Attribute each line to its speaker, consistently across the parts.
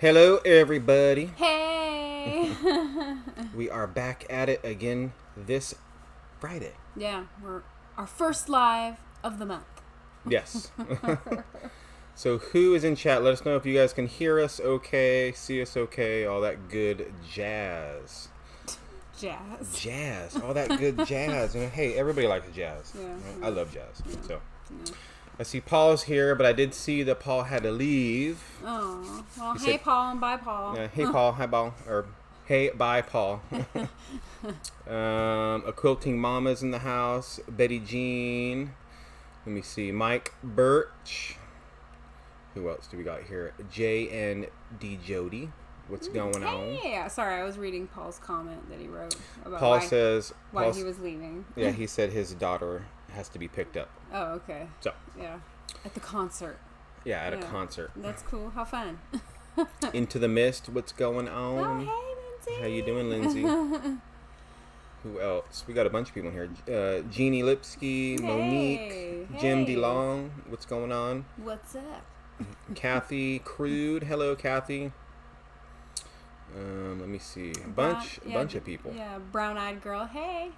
Speaker 1: Hello, everybody.
Speaker 2: Hey!
Speaker 1: We are back at it again this Friday.
Speaker 2: Yeah, we're our first live of the month.
Speaker 1: Yes. So who is in chat? Let us know if you guys can hear us okay, see us okay, all that good jazz. Jazz. All that good jazz. Hey, everybody likes jazz.
Speaker 2: Yeah.
Speaker 1: I love jazz.
Speaker 2: Yeah.
Speaker 1: So
Speaker 2: Yeah.
Speaker 1: I see Paul's here, but I did see that Paul had to leave.
Speaker 2: Oh, well,
Speaker 1: He
Speaker 2: hey,
Speaker 1: said-
Speaker 2: Paul, and bye, Paul.
Speaker 1: Hey, Paul. Hi, Paul. Or hey, bye, Paul. A quilting mama's in the house. Betty Jean. Let me see. Mike Birch. Who else do we got here? J and D Jody. What's going on?
Speaker 2: Hey, sorry, I was reading Paul's comment that he wrote about
Speaker 1: Paul says
Speaker 2: why he was leaving.
Speaker 1: Yeah, he said his daughter has to be picked up.
Speaker 2: Oh, okay.
Speaker 1: So
Speaker 2: Yeah, at the concert.
Speaker 1: yeah, at a concert.
Speaker 2: That's cool. How fun.
Speaker 1: Into the Mist. What's going on?
Speaker 2: Oh, hey, Lindsay.
Speaker 1: How you doing, Lindsay? Who else? We got a bunch of people in here. Jeannie Lipsky, Monique, Jim
Speaker 2: hey.
Speaker 1: DeLong. What's going on?
Speaker 2: What's up?
Speaker 1: Kathy Crude. Hello, Kathy. Let me see. A bunch of people.
Speaker 2: Yeah, brown-eyed girl. Hey.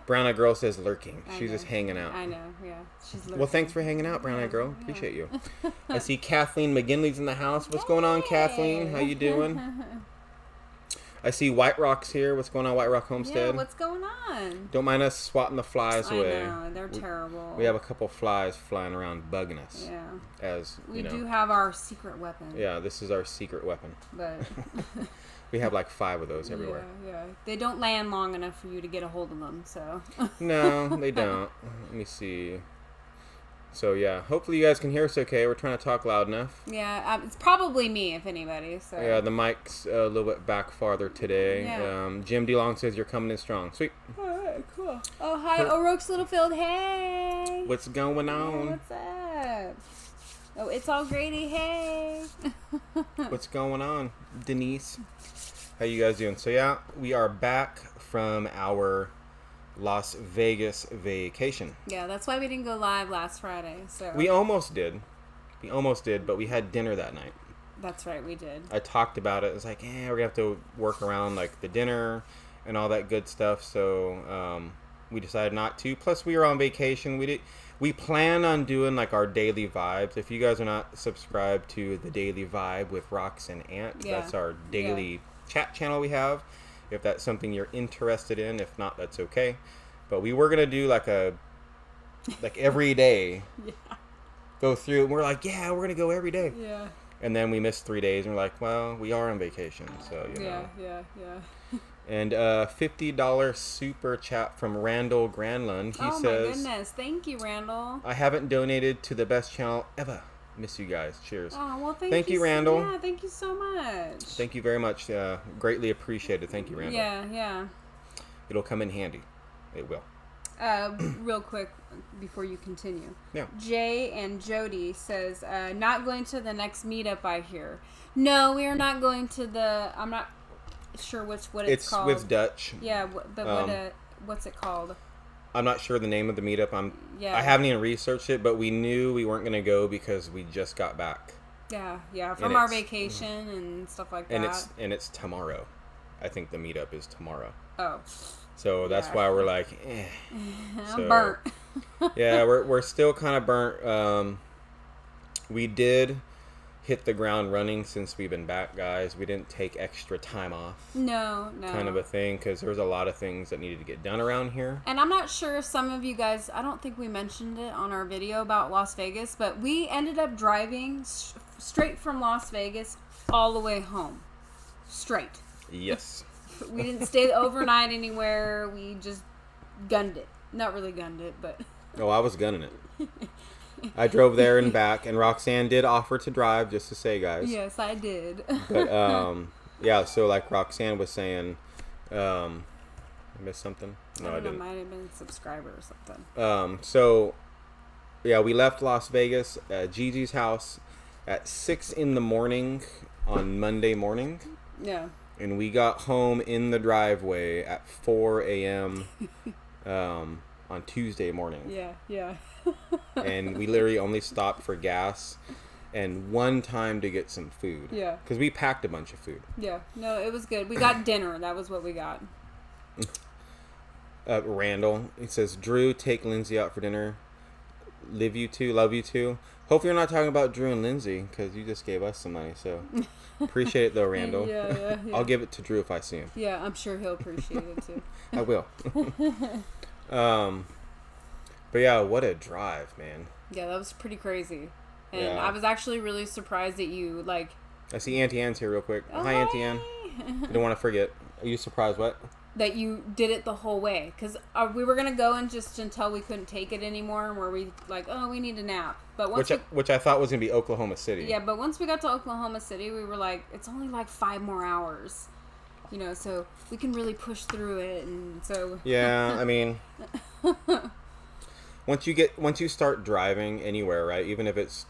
Speaker 1: Brown Eyed Girl says lurking.
Speaker 2: I
Speaker 1: She's
Speaker 2: know.
Speaker 1: just hanging out.
Speaker 2: I know. Yeah, she's lurking.
Speaker 1: Well, thanks for hanging out, Brown Eyed Girl.
Speaker 2: Yeah.
Speaker 1: Appreciate you. I see Kathleen McGinley's in the house. What's going on, Kathleen? How you doing? I see White Rock's here. What's going on, White Rock Homestead?
Speaker 2: Yeah, what's going on?
Speaker 1: Don't mind us swatting the flies away.
Speaker 2: I know, they're terrible.
Speaker 1: We have a couple flies flying around bugging us.
Speaker 2: Yeah.
Speaker 1: As
Speaker 2: We
Speaker 1: you know.
Speaker 2: do have our secret weapon.
Speaker 1: Yeah, this is our secret weapon.
Speaker 2: But
Speaker 1: We have like 5 of those everywhere.
Speaker 2: Yeah. They don't land long enough for you to get a hold of them, so.
Speaker 1: No, they don't. Let me see. So yeah, hopefully you guys can hear us okay. We're trying to talk loud enough.
Speaker 2: Yeah, it's probably me, if anybody. So.
Speaker 1: Yeah, the mic's a little bit back farther today.
Speaker 2: Yeah.
Speaker 1: Jim DeLong says you're coming in strong. Sweet.
Speaker 2: Alright, cool. Oh, hi, O'Rourke's Littlefield. Hey.
Speaker 1: What's going on?
Speaker 2: What's up? Oh, it's all Grady. Hey.
Speaker 1: What's going on, Denise? How you guys doing? So yeah, we are back from our Las Vegas vacation.
Speaker 2: Yeah, that's why we didn't go live last Friday. So
Speaker 1: We almost did, but we had dinner that night.
Speaker 2: That's right, we did.
Speaker 1: I talked about it. It's like, we're gonna have to work around like the dinner and all that good stuff. So we decided not to. Plus, we were on vacation. We plan on doing like our daily vibes. If you guys are not subscribed to the Daily Vibe with Rox and Ant, that's our daily chat channel we have. If that's something you're interested in, if not, that's okay. But we were gonna do like every day. Go through, and we're like, we're gonna go every day.
Speaker 2: Yeah.
Speaker 1: And then we missed 3 days, and we're like, well, we are on vacation, so you know.
Speaker 2: Yeah.
Speaker 1: And $50 super chat from Randall Granlund. He says,
Speaker 2: my goodness. Thank you, Randall.
Speaker 1: I haven't donated to the best channel ever. Miss you guys. Cheers.
Speaker 2: Oh, well,
Speaker 1: Thank you, Randall.
Speaker 2: Yeah, thank you so much.
Speaker 1: Thank you very much. Greatly appreciated. Thank you, Randall.
Speaker 2: Yeah.
Speaker 1: It'll come in handy. It will.
Speaker 2: Real quick before you continue.
Speaker 1: Yeah.
Speaker 2: Jay and Jody says, not going to the next meetup, I hear. No, we are not going to the, I'm not sure what it's called.
Speaker 1: It's with Dutch.
Speaker 2: Yeah, but what's it called?
Speaker 1: I'm not sure the name of the meetup.
Speaker 2: Yeah.
Speaker 1: I haven't even researched it, but we knew we weren't going to go because we just got back.
Speaker 2: Yeah, from our vacation and stuff like that.
Speaker 1: And it's tomorrow. I think the meetup is tomorrow.
Speaker 2: Oh.
Speaker 1: So that's why we're like,
Speaker 2: I'm burnt.
Speaker 1: Yeah, we're still kind of burnt. We did hit the ground running since we've been back, guys. We didn't take extra time off.
Speaker 2: No.
Speaker 1: Kind of a thing, because there was a lot of things that needed to get done around here.
Speaker 2: And I'm not sure if some of you guys, I don't think we mentioned it on our video about Las Vegas, but we ended up driving straight from Las Vegas all the way home. Straight.
Speaker 1: Yes.
Speaker 2: We didn't stay overnight anywhere. We just gunned it. Not really gunned it, but...
Speaker 1: Oh, I was gunning it. I drove there and back, and Roxanne did offer to drive, just to say, guys.
Speaker 2: Yes, I did.
Speaker 1: But, yeah, so like Roxanne was saying, I missed something? No, I didn't.
Speaker 2: It might have been a subscriber or something.
Speaker 1: So, yeah, we left Las Vegas at Gigi's house at 6 in the morning on Monday morning.
Speaker 2: Yeah.
Speaker 1: And we got home in the driveway at 4 a.m. On Tuesday morning.
Speaker 2: Yeah.
Speaker 1: And we literally only stopped for gas and one time to get some food.
Speaker 2: Yeah.
Speaker 1: Because we packed a bunch of food.
Speaker 2: Yeah. No, it was good. We got dinner. That was what we got.
Speaker 1: Randall, he says, Drew, take Lindsay out for dinner. Live you two, love you two. Hopefully you're not talking about Drew and Lindsay, because you just gave us some money, so appreciate it though, Randall.
Speaker 2: Yeah.
Speaker 1: I'll give it to Drew if I see him.
Speaker 2: Yeah, I'm sure he'll appreciate it too.
Speaker 1: I will. But yeah, what a drive, man.
Speaker 2: Yeah, that was pretty crazy. And
Speaker 1: Yeah.
Speaker 2: I was actually really surprised that you, like...
Speaker 1: I see Auntie Anne's here real quick.
Speaker 2: Oh,
Speaker 1: Hi, Auntie Anne. You don't want to forget. Are you surprised what?
Speaker 2: That you did it the whole way. Because we were going to go and just until we couldn't take it anymore, where we, like, oh, we need a nap. But once
Speaker 1: Which I thought was going to be Oklahoma City.
Speaker 2: Yeah, but once we got to Oklahoma City, we were like, it's only like 5 more hours. You know, so we can really push through it. And so...
Speaker 1: Yeah, I mean... Once you start driving anywhere, right? Even if it's,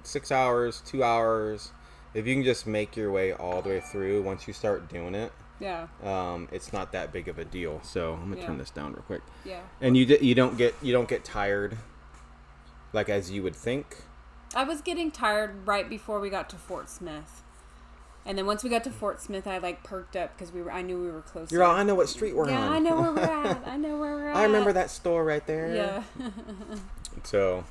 Speaker 1: 6 hours, 2 hours, if you can just make your way all the way through, once you start doing it,
Speaker 2: Yeah.
Speaker 1: It's not that big of a deal. So I'm gonna turn this down real quick.
Speaker 2: Yeah.
Speaker 1: And you don't get tired, like as you would think.
Speaker 2: I was getting tired right before we got to Fort Smith. And then once we got to Fort Smith, I like perked up because I knew we were close.
Speaker 1: You're all, I know what street we're on.
Speaker 2: Yeah, I know where we're at.
Speaker 1: I remember that store right there.
Speaker 2: Yeah.
Speaker 1: So.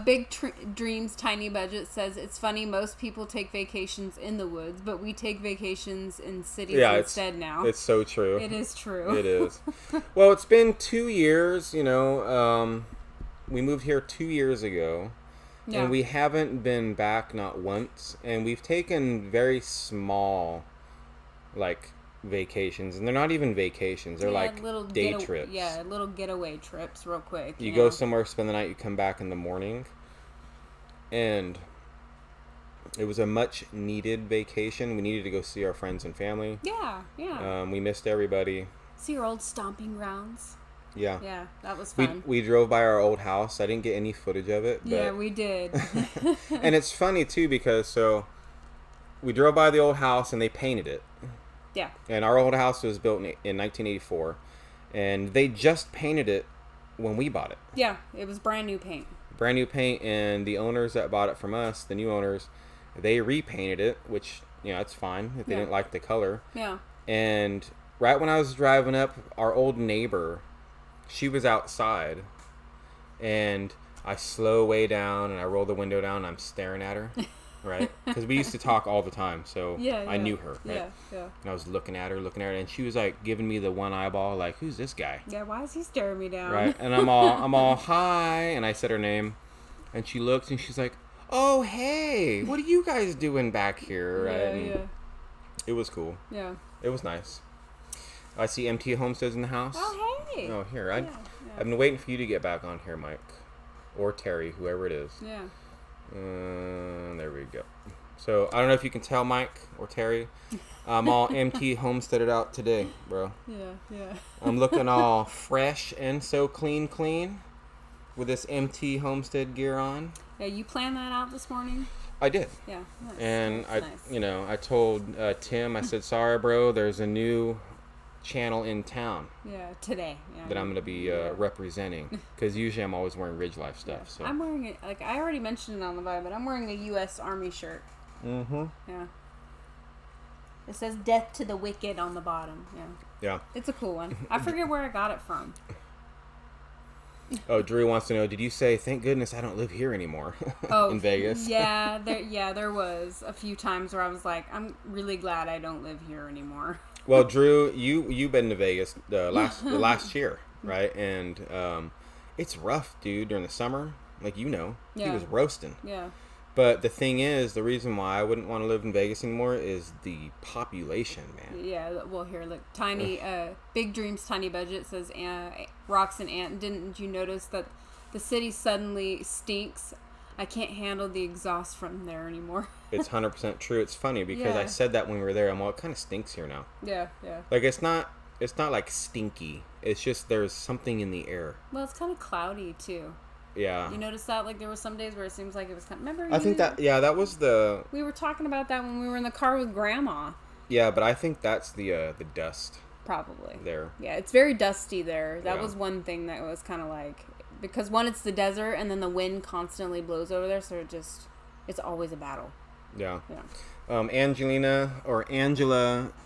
Speaker 2: Big Dreams Tiny Budget says, it's funny, most people take vacations in the woods, but we take vacations in cities instead now.
Speaker 1: It's so true.
Speaker 2: It is true.
Speaker 1: It is. Well, it's been 2 years, we moved here 2 years ago. Yeah. And we haven't been back not once. And we've taken very small, like, vacations. And they're not even vacations. They're like little day trips.
Speaker 2: Yeah, little getaway trips real quick.
Speaker 1: You go somewhere, spend the night, you come back in the morning. And it was a much needed vacation. We needed to go see our friends and family.
Speaker 2: Yeah.
Speaker 1: We missed everybody.
Speaker 2: See your old stomping grounds.
Speaker 1: Yeah.
Speaker 2: Yeah, that was fun.
Speaker 1: We drove by our old house. I didn't get any footage of it. But...
Speaker 2: Yeah, we did.
Speaker 1: And it's funny, too, because we drove by the old house and they painted it.
Speaker 2: Yeah.
Speaker 1: And our old house was built in 1984. And they just painted it when we bought it.
Speaker 2: Yeah, it was brand new paint.
Speaker 1: Brand new paint. And the owners that bought it from us, the new owners, they repainted it, which, it's fine if they didn't like the color.
Speaker 2: Yeah.
Speaker 1: And right when I was driving up, our old neighbor... She was outside, and I slow way down, and I roll the window down, and I'm staring at her, right? Because we used to talk all the time, so I knew her, right?
Speaker 2: Yeah.
Speaker 1: And I was looking at her, and she was like giving me the one eyeball, like, "Who's this guy?"
Speaker 2: Yeah, why is he staring me down?
Speaker 1: Right? And I'm all hi, and I said her name, and she looks, and she's like, "Oh, hey, what are you guys doing back here?" Right?
Speaker 2: Yeah.
Speaker 1: It was cool.
Speaker 2: Yeah.
Speaker 1: It was nice. I see MT Homesteads in the house.
Speaker 2: Oh, hey.
Speaker 1: Oh, here. I've been waiting for you to get back on here, Mike. Or Terry, whoever it is.
Speaker 2: Yeah.
Speaker 1: There we go. So, I don't know if you can tell, Mike or Terry. I'm all MT Homesteaded out today, bro.
Speaker 2: Yeah.
Speaker 1: I'm looking all fresh and so clean with this MT Homestead gear on.
Speaker 2: Yeah, you planned that out this morning?
Speaker 1: I did.
Speaker 2: Yeah. Nice.
Speaker 1: And
Speaker 2: nice.
Speaker 1: I told Tim, I said, sorry, bro, there's a new... channel in town
Speaker 2: today
Speaker 1: that I'm going to be representing, because usually I'm always wearing Ridge Life stuff. So
Speaker 2: I'm wearing it, like I already mentioned it on the vibe, but I'm wearing a U.S. Army shirt. Yeah, it says death to the wicked on the bottom. Yeah, it's a cool one. I forget where I got it from.
Speaker 1: Oh, Drew wants to know, did you say thank goodness I don't live here anymore? In Vegas?
Speaker 2: There was a few times where I was like, I'm really glad I don't live here anymore.
Speaker 1: Well, Drew, you've been to Vegas last year, right? And it's rough, dude, during the summer. Like, he was roasting.
Speaker 2: Yeah.
Speaker 1: But the thing is, the reason why I wouldn't want to live in Vegas anymore is the population, man.
Speaker 2: Yeah, well, here, look, Big Dreams Tiny Budget says, Rocks and Ant, didn't you notice that the city suddenly stinks? I can't handle the exhaust from there anymore.
Speaker 1: It's 100% true. It's funny because I said that when we were there. I'm all, it kind of stinks here now.
Speaker 2: Yeah.
Speaker 1: Like, it's not like stinky. It's just there's something in the air.
Speaker 2: Well, it's kind of cloudy too.
Speaker 1: Yeah.
Speaker 2: You notice that? Like, there were some days where it seems like it was kind of... Remember?
Speaker 1: I think that was the...
Speaker 2: We were talking about that when we were in the car with Grandma.
Speaker 1: Yeah, but I think that's the dust.
Speaker 2: Probably.
Speaker 1: There.
Speaker 2: Yeah, it's very dusty there. That was one thing that was kind of like... Because one, it's the desert, and then the wind constantly blows over there, so it just... it's always a battle.
Speaker 1: Yeah. Angela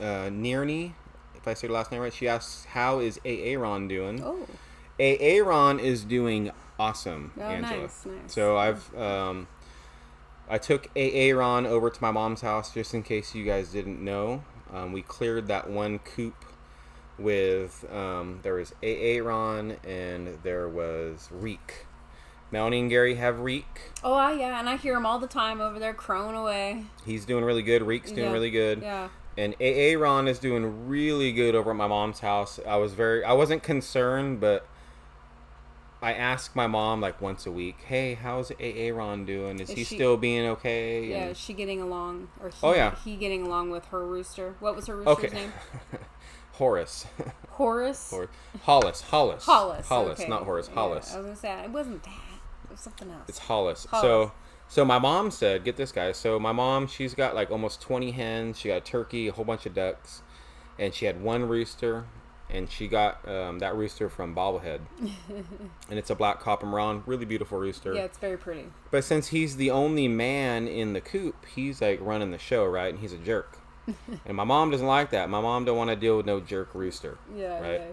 Speaker 1: Nearney, if I say the last name right, she asks, how is Aaron doing?
Speaker 2: Oh.
Speaker 1: Aaron is doing awesome, Angela.
Speaker 2: Nice.
Speaker 1: So I took Aaron over to my mom's house just in case you guys didn't know. We cleared that one coop with, there was Aaron and there was Reek. Melanie and Gary have Reek.
Speaker 2: Oh, yeah, and I hear him all the time over there crowing away.
Speaker 1: He's doing really good. Reek's doing really good.
Speaker 2: Yeah.
Speaker 1: And Aaron is doing really good over at my mom's house. I wasn't concerned, but I ask my mom like once a week, hey, how's Aaron doing? Is he still being okay?
Speaker 2: Yeah, is she getting along? Or he getting along with her rooster? What was her rooster's name?
Speaker 1: Horace.
Speaker 2: Horace?
Speaker 1: Hollis.
Speaker 2: Hollis, okay.
Speaker 1: Not Horace. Hollis.
Speaker 2: I was going to say, it wasn't that. It was something else.
Speaker 1: It's Hollis. So my mom said, get this, guys. So my mom, she's got like almost 20 hens. She got a turkey, a whole bunch of ducks. And she had one rooster. And she got that rooster from Bobblehead. And it's a black Coppermron. Really beautiful rooster.
Speaker 2: Yeah, it's very pretty.
Speaker 1: But since he's the only man in the coop, he's like running the show, right? And he's a jerk. And my mom doesn't like that. My mom don't want to deal with no jerk rooster.
Speaker 2: Yeah.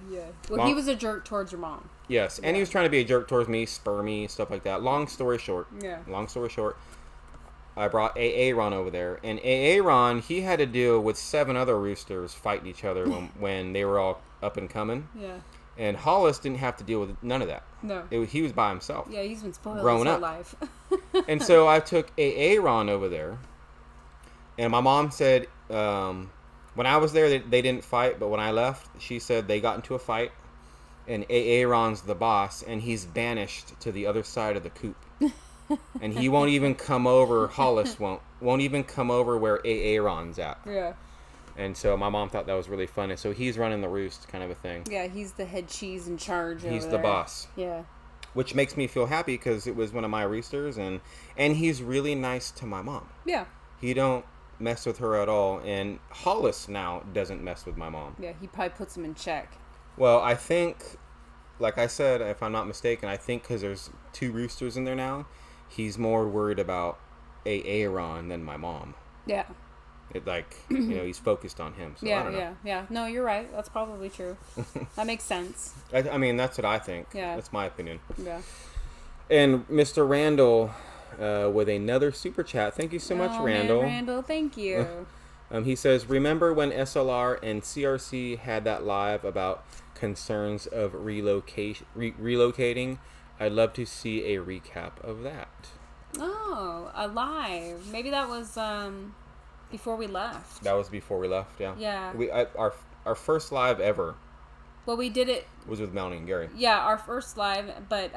Speaker 2: Well, he was a jerk towards your mom.
Speaker 1: Yes, and he was trying to be a jerk towards me, spur me, stuff like that. Long story short, I brought Aaron over there. And Aaron, he had to deal with 7 other roosters fighting each other when they were all up and coming.
Speaker 2: Yeah.
Speaker 1: And Hollis didn't have to deal with none of that.
Speaker 2: No.
Speaker 1: He was by himself.
Speaker 2: Yeah, he's been spoiled
Speaker 1: growing
Speaker 2: his
Speaker 1: up.
Speaker 2: whole life.
Speaker 1: And so I took Aaron over there. And my mom said, when I was there, they didn't fight. But when I left, she said they got into a fight. And Aaron's the boss. And he's banished to the other side of the coop. And he won't even come over. Hollis won't even come over where Aaron's at.
Speaker 2: Yeah.
Speaker 1: And so my mom thought that was really fun. And so he's running the roost kind of a thing.
Speaker 2: Yeah, he's the head cheese in charge.
Speaker 1: He's the boss.
Speaker 2: Yeah.
Speaker 1: Which makes me feel happy because it was one of my roosters. And he's really nice to my mom.
Speaker 2: Yeah.
Speaker 1: He don't mess with her at all. And Hollis now doesn't mess with my mom.
Speaker 2: Yeah, he probably puts him in check.
Speaker 1: Well, I think, like I said, if I'm not mistaken, I think because there's 2 roosters in there now, he's more worried about Aaron than my mom.
Speaker 2: Yeah.
Speaker 1: He's focused on him. So I don't know.
Speaker 2: Yeah. No, you're right. That's probably true. That makes sense.
Speaker 1: I mean, that's what I think.
Speaker 2: Yeah.
Speaker 1: That's my opinion.
Speaker 2: Yeah.
Speaker 1: And Mr. Randall with another super chat. Thank you so much, Randall.
Speaker 2: Man, Randall, thank you.
Speaker 1: He says, remember when SLR and CRC had that live about concerns of relocating? I'd love to see a recap of that.
Speaker 2: Oh, a live. Maybe that was before we left.
Speaker 1: That was before we left, yeah.
Speaker 2: Yeah.
Speaker 1: Our first live ever.
Speaker 2: Well, we did it.
Speaker 1: Was with Melanie and Gary.
Speaker 2: Yeah, our first live, but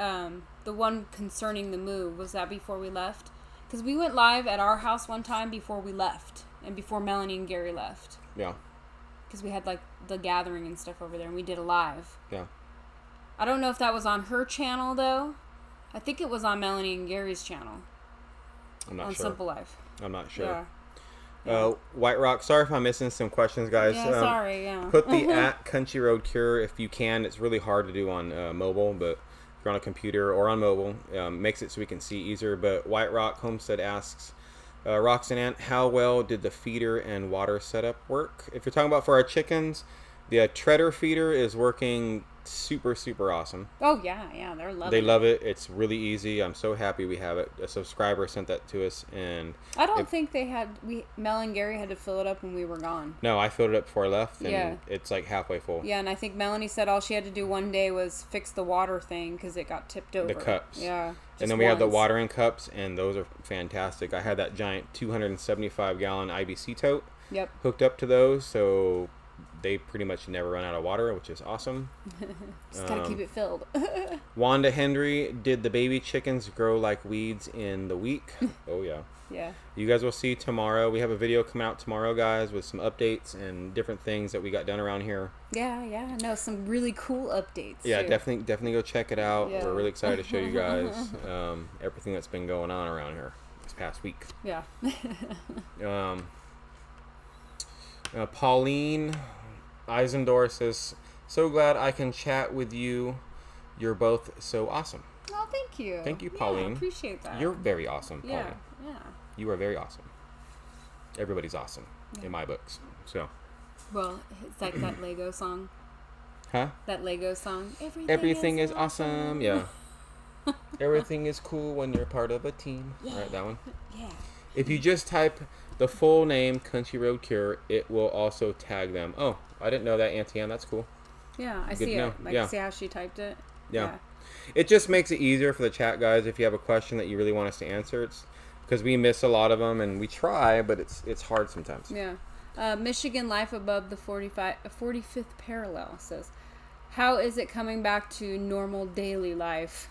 Speaker 2: the one concerning the move, was that before we left? Because we went live at our house one time before we left, and before Melanie and Gary left.
Speaker 1: Yeah.
Speaker 2: Because we had like the gathering and stuff over there, and we did a live.
Speaker 1: Yeah.
Speaker 2: I don't know if that was on her channel though. I think it was on Melanie and Gary's channel.
Speaker 1: I'm not sure.
Speaker 2: On Simple Life.
Speaker 1: I'm not sure.
Speaker 2: Yeah.
Speaker 1: White Rock, sorry if I'm missing some questions, guys.
Speaker 2: Yeah, sorry, yeah.
Speaker 1: Put the @CountryRoadcure if you can. It's really hard to do on mobile, but if you're on a computer or on mobile, makes it so we can see easier. But White Rock Homestead asks, Roxanne, how well did the feeder and water setup work? If you're talking about for our chickens, the Treader feeder is working super, super awesome.
Speaker 2: Oh, yeah, they're loving it.
Speaker 1: They love it. It's really easy. I'm so happy we have it. A subscriber sent that to us, and
Speaker 2: I don't think Mel and Gary had to fill it up when we were gone.
Speaker 1: No, I filled it up before I left, and it's like halfway full.
Speaker 2: Yeah, and I think Melanie said all she had to do one day was fix the water thing because it got tipped over.
Speaker 1: The cups.
Speaker 2: Yeah.
Speaker 1: And then we have the watering cups, and those are fantastic. I had that giant 275-gallon IBC tote hooked up to those, so they pretty much never run out of water, which is awesome.
Speaker 2: Just gotta keep it filled.
Speaker 1: Wanda Hendry, did the baby chickens grow like weeds in the week? Oh, yeah.
Speaker 2: Yeah.
Speaker 1: You guys will see tomorrow. We have a video coming out tomorrow, guys, with some updates and different things that we got done around here.
Speaker 2: Yeah. No, some really cool updates.
Speaker 1: Yeah,
Speaker 2: too.
Speaker 1: definitely go check it out.
Speaker 2: Yeah.
Speaker 1: We're really excited to show you guys everything that's been going on around here this past week.
Speaker 2: Yeah.
Speaker 1: Pauline Eisendor says, so glad I can chat with you. You're both so awesome.
Speaker 2: Oh, thank you.
Speaker 1: Thank you, Pauline.
Speaker 2: Yeah, I appreciate that.
Speaker 1: You're very awesome, Pauline.
Speaker 2: Yeah.
Speaker 1: You are very awesome. Everybody's awesome in my books. So.
Speaker 2: Well, it's like that Lego song.
Speaker 1: Huh?
Speaker 2: That Lego song.
Speaker 1: Everything is awesome. Yeah. Everything is cool when you're part of a team. Yeah. Right, that one?
Speaker 2: Yeah.
Speaker 1: If you just type the full name, Country Road Cure, it will also tag them. Oh, I didn't know that, Auntie Ann. That's cool.
Speaker 2: Yeah, I see it. Like, see how she typed it?
Speaker 1: Yeah. It just makes it easier for the chat guys if you have a question that you really want us to answer. It's because we miss a lot of them, and we try, but it's hard sometimes.
Speaker 2: Yeah. Michigan Life Above the 45th Parallel says, how is it coming back to normal daily life?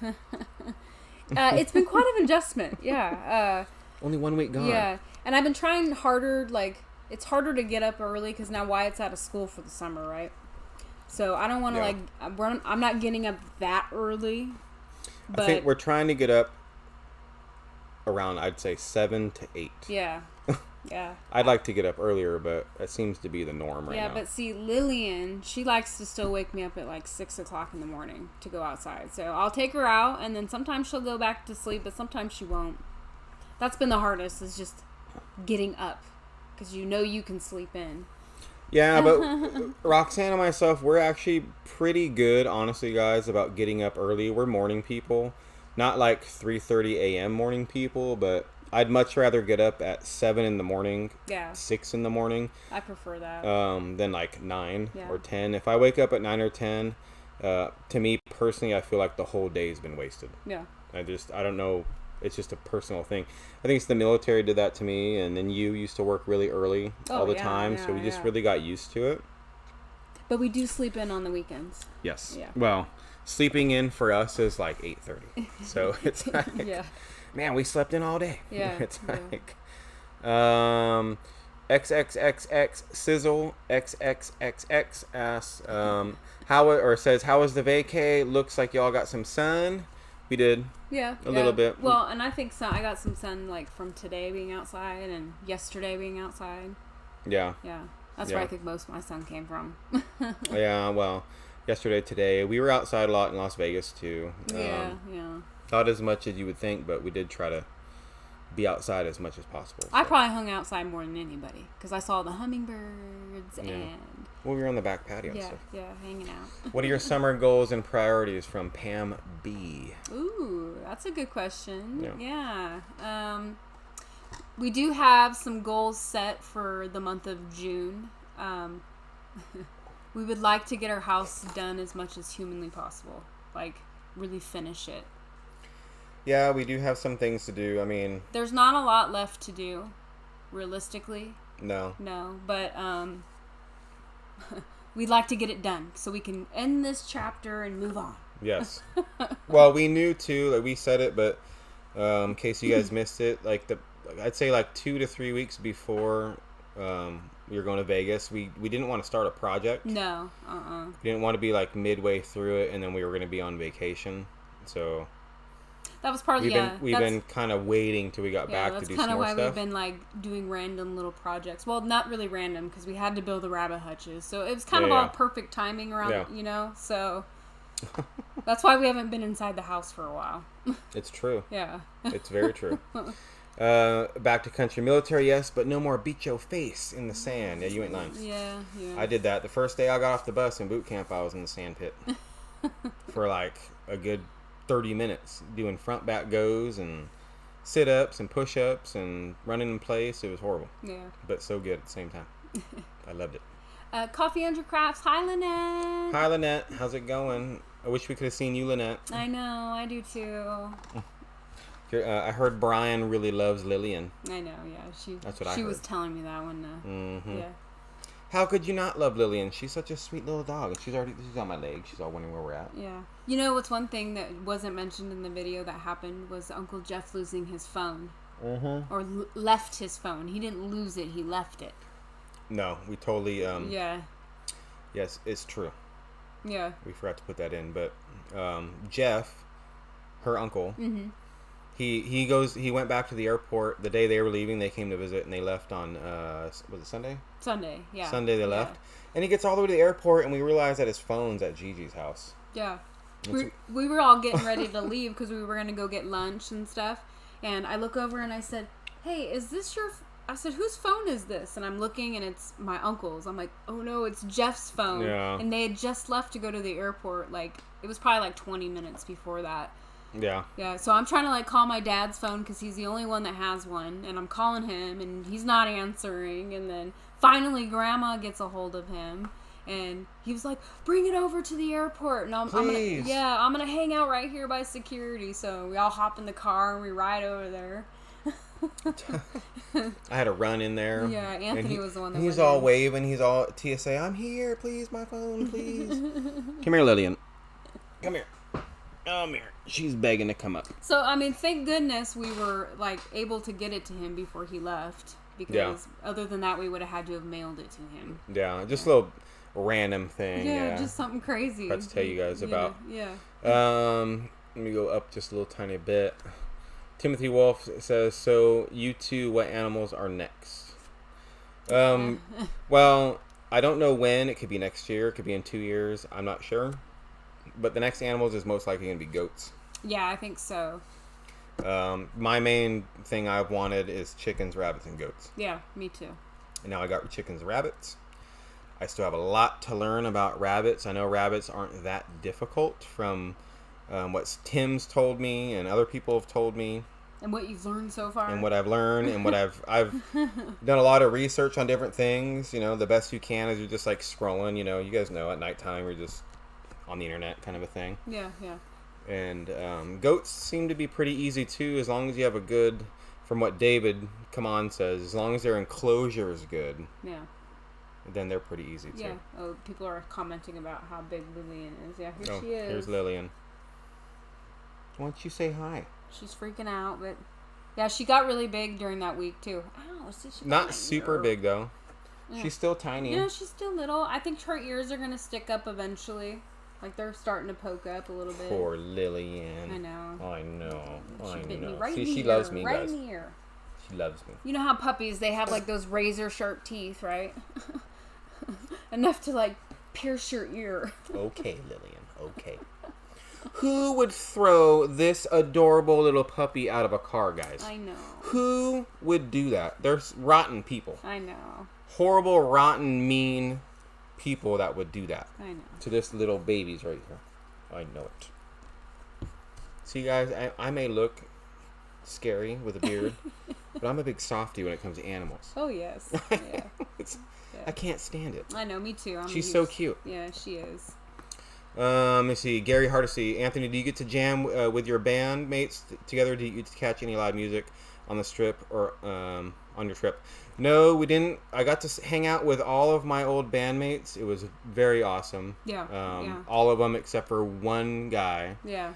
Speaker 2: It's been quite an adjustment. Yeah.
Speaker 1: Only 1 week gone.
Speaker 2: Yeah. And I've been trying harder. Like, it's harder to get up early because now Wyatt's out of school for the summer, right? So I don't want to, I'm not getting up that early. But I
Speaker 1: think we're trying to get up around, I'd say, 7 to 8.
Speaker 2: Yeah. Yeah.
Speaker 1: I'd like to get up earlier, but that seems to be the norm right now.
Speaker 2: Yeah, but see, Lillian, she likes to still wake me up at like 6 o'clock in the morning to go outside. So I'll take her out, and then sometimes she'll go back to sleep, but sometimes she won't. That's been the hardest, is just getting up, because you can sleep in.
Speaker 1: Yeah, but Roxanne and myself, we're actually pretty good, honestly, guys, about getting up early. We're morning people. Not like 3:30 a.m. morning people, but I'd much rather get up at 7 in the morning, 6 in the morning.
Speaker 2: I prefer that.
Speaker 1: Than like 9 or 10. If I wake up at 9 or 10, to me personally, I feel like the whole day's been wasted.
Speaker 2: Yeah.
Speaker 1: I don't know. It's just a personal thing. I think it's the military did that to me, and then you used to work really early all the time, so we just really got used to it.
Speaker 2: But we do sleep in on the weekends.
Speaker 1: Yes. Yeah. Well, sleeping in for us is like 8:30. So it's like, man, we slept in all day.
Speaker 2: Yeah.
Speaker 1: It's like, XXXX Sizzle XXXX asks, how was the vacay? Looks like y'all got some sun. We did.
Speaker 2: Yeah.
Speaker 1: A little bit.
Speaker 2: Well, and I think I got some sun like from today being outside and yesterday being outside.
Speaker 1: Yeah.
Speaker 2: Yeah. That's where I think most of my sun came from.
Speaker 1: Yeah, well, yesterday, today, we were outside a lot in Las Vegas too.
Speaker 2: Yeah.
Speaker 1: Not as much as you would think, but we did try to be outside as much as possible. So.
Speaker 2: I probably hung outside more than anybody because I saw the hummingbirds and...
Speaker 1: Well, we were on the back patio.
Speaker 2: Yeah,
Speaker 1: so.
Speaker 2: Hanging out.
Speaker 1: What are your summer goals and priorities from Pam B?
Speaker 2: Ooh, that's a good question. Yeah. We do have some goals set for the month of June. We would like to get our house done as much as humanly possible. Like, really finish it.
Speaker 1: Yeah, we do have some things to do. I mean...
Speaker 2: There's not a lot left to do, realistically.
Speaker 1: No,
Speaker 2: but we'd like to get it done so we can end this chapter and move on.
Speaker 1: Yes. Well, we knew too, like we said it, but in case you guys missed it, I'd say like 2 to 3 weeks before we were going to Vegas, we didn't want to start a project.
Speaker 2: No.
Speaker 1: We didn't want to be like midway through it and then we were going to be on vacation. So
Speaker 2: that was part of
Speaker 1: we've been kind of waiting till we got back to do some more stuff.
Speaker 2: That's kind of why we've been like doing random little projects. Well, not really random because we had to build the rabbit hutches, so it was kind of all perfect timing around, So that's why we haven't been inside the house for a while.
Speaker 1: It's true.
Speaker 2: Yeah,
Speaker 1: it's very true. Back to country military, yes, but no more beat your face in the sand. Yeah, you ain't lying.
Speaker 2: Yeah.
Speaker 1: I did that the first day I got off the bus in boot camp. I was in the sand pit for like a good 30 minutes doing front back goes and sit-ups and push-ups and running in place. It was horrible.
Speaker 2: Yeah.
Speaker 1: But so good at the same time. I loved it.
Speaker 2: Coffee Under Crafts. Hi, Lynette.
Speaker 1: Hi, Lynette. How's it going? I wish we could have seen you, Lynette.
Speaker 2: I know. I do too.
Speaker 1: I heard Brian really loves Lillian.
Speaker 2: I know, yeah.
Speaker 1: That's what I heard.
Speaker 2: She was telling me that one.
Speaker 1: Mm-hmm.
Speaker 2: Yeah.
Speaker 1: How could you not love Lillian? She's such a sweet little dog. And she's on my leg. She's all wondering where we're at.
Speaker 2: Yeah. You know what's one thing that wasn't mentioned in the video that happened was Uncle Jeff losing his phone. Mm-hmm. Or left his phone. He didn't lose it. He left it.
Speaker 1: No, we totally...
Speaker 2: yeah.
Speaker 1: Yes, it's true.
Speaker 2: Yeah.
Speaker 1: We forgot to put that in. But Jeff, her uncle... Mm-hmm. He went back to the airport the day they were leaving. They came to visit and they left on, was it Sunday?
Speaker 2: Sunday, yeah.
Speaker 1: Sunday they left. And he gets all the way to the airport and we realize that his phone's at Gigi's house.
Speaker 2: Yeah. We were all getting ready to leave because we were going to go get lunch and stuff. And I look over and I said, hey, is this your... I said, whose phone is this? And I'm looking, and it's my uncle's. I'm like, oh no, it's Jeff's phone.
Speaker 1: Yeah.
Speaker 2: And they had just left to go to the airport. Like, it was probably like 20 minutes before that.
Speaker 1: Yeah.
Speaker 2: Yeah, so I'm trying to like call my dad's phone because he's the only one that has one. And I'm calling him, and he's not answering. And then finally Grandma gets a hold of him. And he was like, bring it over to the airport. And I'm gonna hang out right here by security. So we all hop in the car and we ride over there.
Speaker 1: I had to run in there.
Speaker 2: Yeah, Anthony was the one that
Speaker 1: he's
Speaker 2: went
Speaker 1: all
Speaker 2: in.
Speaker 1: waving. He's all TSA. I'm here, please. My phone, please. Come here, Lillian. Come here. Come here. She's begging to come up.
Speaker 2: So I mean, thank goodness we were like able to get it to him before he left. Because other than that, we would have had to have mailed it to him.
Speaker 1: Yeah, just a little random thing.
Speaker 2: Yeah, just something crazy.
Speaker 1: Let's tell you guys about.
Speaker 2: Yeah.
Speaker 1: Let me go up just a little tiny bit. Timothy Wolf says, so you two, what animals are next? Well, I don't know when. It could be next year. It could be in 2 years. I'm not sure. But the next animals is most likely going to be goats.
Speaker 2: Yeah, I think so.
Speaker 1: My main thing I've wanted is chickens, rabbits, and goats.
Speaker 2: Yeah, me too.
Speaker 1: And now I got chickens and rabbits. I still have a lot to learn about rabbits. I know rabbits aren't that difficult from what Tim's told me and other people have told me.
Speaker 2: And what you've learned so far.
Speaker 1: And what I've learned and what I've done a lot of research on different things. You know, the best you can is you're just like scrolling. You know, you guys know at nighttime you're just on the internet kind of a thing.
Speaker 2: Yeah.
Speaker 1: And goats seem to be pretty easy too, as long as you have a good, from what David says, as long as their enclosure is good.
Speaker 2: Yeah.
Speaker 1: Then they're pretty easy too.
Speaker 2: Yeah. Oh, people are commenting about how big Lillian is. Yeah, here she is.
Speaker 1: Here's Lillian. Why don't you say hi?
Speaker 2: She's freaking out, but yeah, she got really big during that week too. Ow,
Speaker 1: not super big though. Yeah. She's still tiny.
Speaker 2: Yeah, she's still little. I think her ears are gonna stick up eventually. Like they're starting to poke up a little bit.
Speaker 1: Poor Lillian.
Speaker 2: I know.
Speaker 1: She
Speaker 2: bit me
Speaker 1: right.
Speaker 2: See,
Speaker 1: she loves me,
Speaker 2: right
Speaker 1: guys.
Speaker 2: in the ear.
Speaker 1: She loves me.
Speaker 2: You know how puppies, they have like those razor sharp teeth, right? Enough to like pierce your ear.
Speaker 1: Okay, Lillian. Okay. Who would throw this adorable little puppy out of a car, guys?
Speaker 2: I know.
Speaker 1: Who would do that? There's rotten people.
Speaker 2: I know.
Speaker 1: Horrible, rotten, mean people that would do that.
Speaker 2: I know.
Speaker 1: To this little babies right here. I know it. See, guys, I may look scary with a beard, but I'm a big softie when it comes to animals.
Speaker 2: Oh, yes. Yeah.
Speaker 1: I can't stand it.
Speaker 2: I know, me too.
Speaker 1: She's so cute.
Speaker 2: Yeah, she is.
Speaker 1: Let me see. Gary Hardesty. Anthony, do you get to jam with your bandmates together? Do you get to catch any live music on the strip or on your trip? No, we didn't. I got to hang out with all of my old bandmates. It was very awesome.
Speaker 2: Yeah.
Speaker 1: All of them except for one guy.
Speaker 2: Yeah.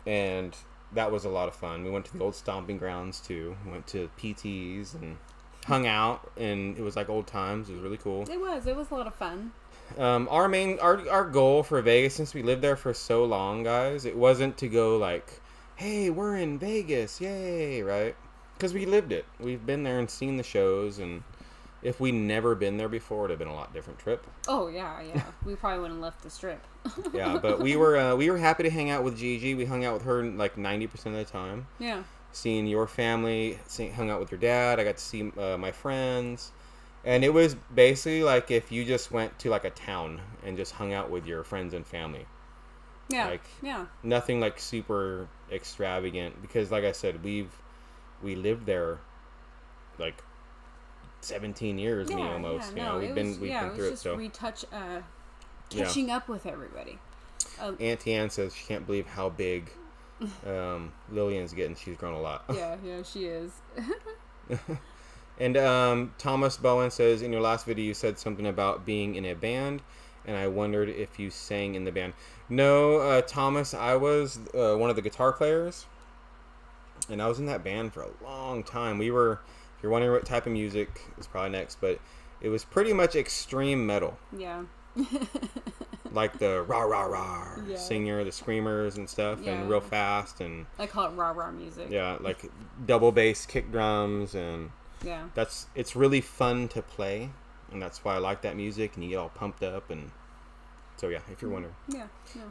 Speaker 1: And that was a lot of fun. We went to the old stomping grounds too. We went to PTs and hung out, and it was like old times. It was really cool.
Speaker 2: It was a lot of fun.
Speaker 1: Our goal for Vegas, since we lived there for so long, guys, it wasn't to go like, hey, we're in Vegas, yay, right? Because we lived it. We've been there and seen the shows, and if we never been there before, it would have been a lot different trip.
Speaker 2: Oh yeah. We probably wouldn't have left the strip.
Speaker 1: Yeah, but we were happy to hang out with Gigi. We hung out with her like 90% of the time.
Speaker 2: Yeah.
Speaker 1: Seeing your family, hung out with your dad. I got to see my friends. And it was basically like if you just went to like a town and just hung out with your friends and family.
Speaker 2: Yeah.
Speaker 1: Like,
Speaker 2: yeah.
Speaker 1: Nothing like super extravagant because, like I said, we lived there like 17 years, me almost.
Speaker 2: Yeah,
Speaker 1: you know, we've been through it. So
Speaker 2: catching up with everybody.
Speaker 1: Auntie Ann says she can't believe how big Lillian's getting. She's grown a lot.
Speaker 2: Yeah, she is.
Speaker 1: And Thomas Bowen says, in your last video you said something about being in a band, and I wondered if you sang in the band. No, Thomas, I was one of the guitar players, and I was in that band for a long time. We were, if you're wondering what type of music is probably next, but it was pretty much extreme metal.
Speaker 2: Yeah.
Speaker 1: Like the rah singer, the screamers and stuff, and real fast. And
Speaker 2: I call it rah music.
Speaker 1: Yeah, like double bass kick drums and...
Speaker 2: Yeah.
Speaker 1: It's really fun to play, and that's why I like that music, and you get all pumped up, and so yeah, if you're wondering.
Speaker 2: Yeah.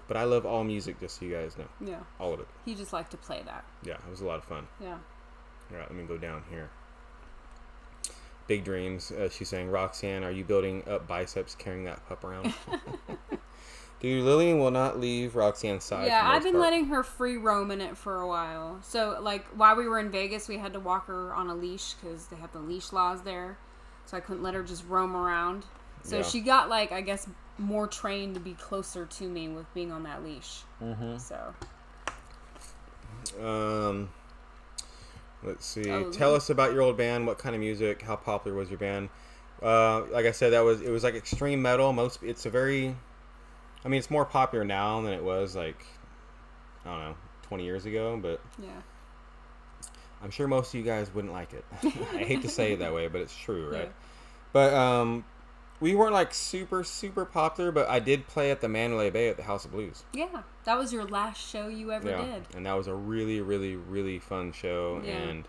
Speaker 1: But I love all music, just so you guys know.
Speaker 2: Yeah.
Speaker 1: All of it.
Speaker 2: He just liked to play that.
Speaker 1: Yeah, it was a lot of fun.
Speaker 2: Yeah.
Speaker 1: All right, let me go down here. Big dreams. She's saying, Roxanne, are you building up biceps carrying that pup around? Dude, Lillian will not leave Roxanne's side.
Speaker 2: Yeah, I've been letting her free roam in it for a while. So, like, while we were in Vegas, we had to walk her on a leash because they have the leash laws there. So I couldn't let her just roam around. So she got, like, I guess, more trained to be closer to me with being on that leash. Mm-hmm. So.
Speaker 1: Let's see. Tell us about your old band. What kind of music? How popular was your band? Like I said, it was like extreme metal. It's more popular now than it was like, I don't know, 20 years ago. But
Speaker 2: yeah,
Speaker 1: I'm sure most of you guys wouldn't like it. I hate to say it that way, but it's true, right? Yeah. But we weren't like super, super popular, but I did play at the Mandalay Bay at the House of Blues.
Speaker 2: Yeah, that was your last show you ever did.
Speaker 1: And that was a really, really, really fun show, and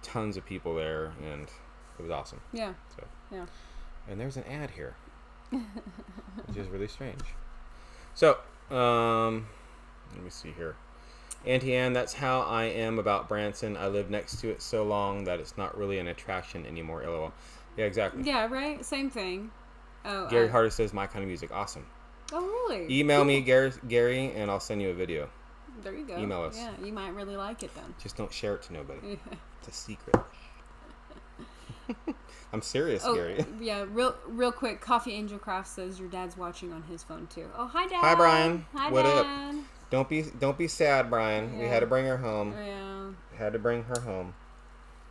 Speaker 1: tons of people there, and it was awesome.
Speaker 2: Yeah.
Speaker 1: So. Yeah. And there's an ad here, which is really strange. So, let me see here. Auntie Ann, that's how I am about Branson. I lived next to it so long that it's not really an attraction anymore. LOL. Yeah, exactly.
Speaker 2: Yeah, right? Same thing. Oh,
Speaker 1: Gary Harder says, my kind of music. Awesome.
Speaker 2: Oh, really?
Speaker 1: Email me, Gary, and I'll send you a video.
Speaker 2: There you go.
Speaker 1: Email us.
Speaker 2: Yeah, you might really like it then.
Speaker 1: Just don't share it to nobody. Yeah. It's a secret. I'm serious, Gary.
Speaker 2: Yeah, real quick. Coffee Angel Craft says your dad's watching on his phone too. Oh, hi, Dad.
Speaker 1: Hi, Brian.
Speaker 2: Hi,
Speaker 1: what
Speaker 2: Dad.
Speaker 1: Up? Don't be sad, Brian. Yeah. We had to bring her home.
Speaker 2: Yeah.
Speaker 1: Had to bring her home.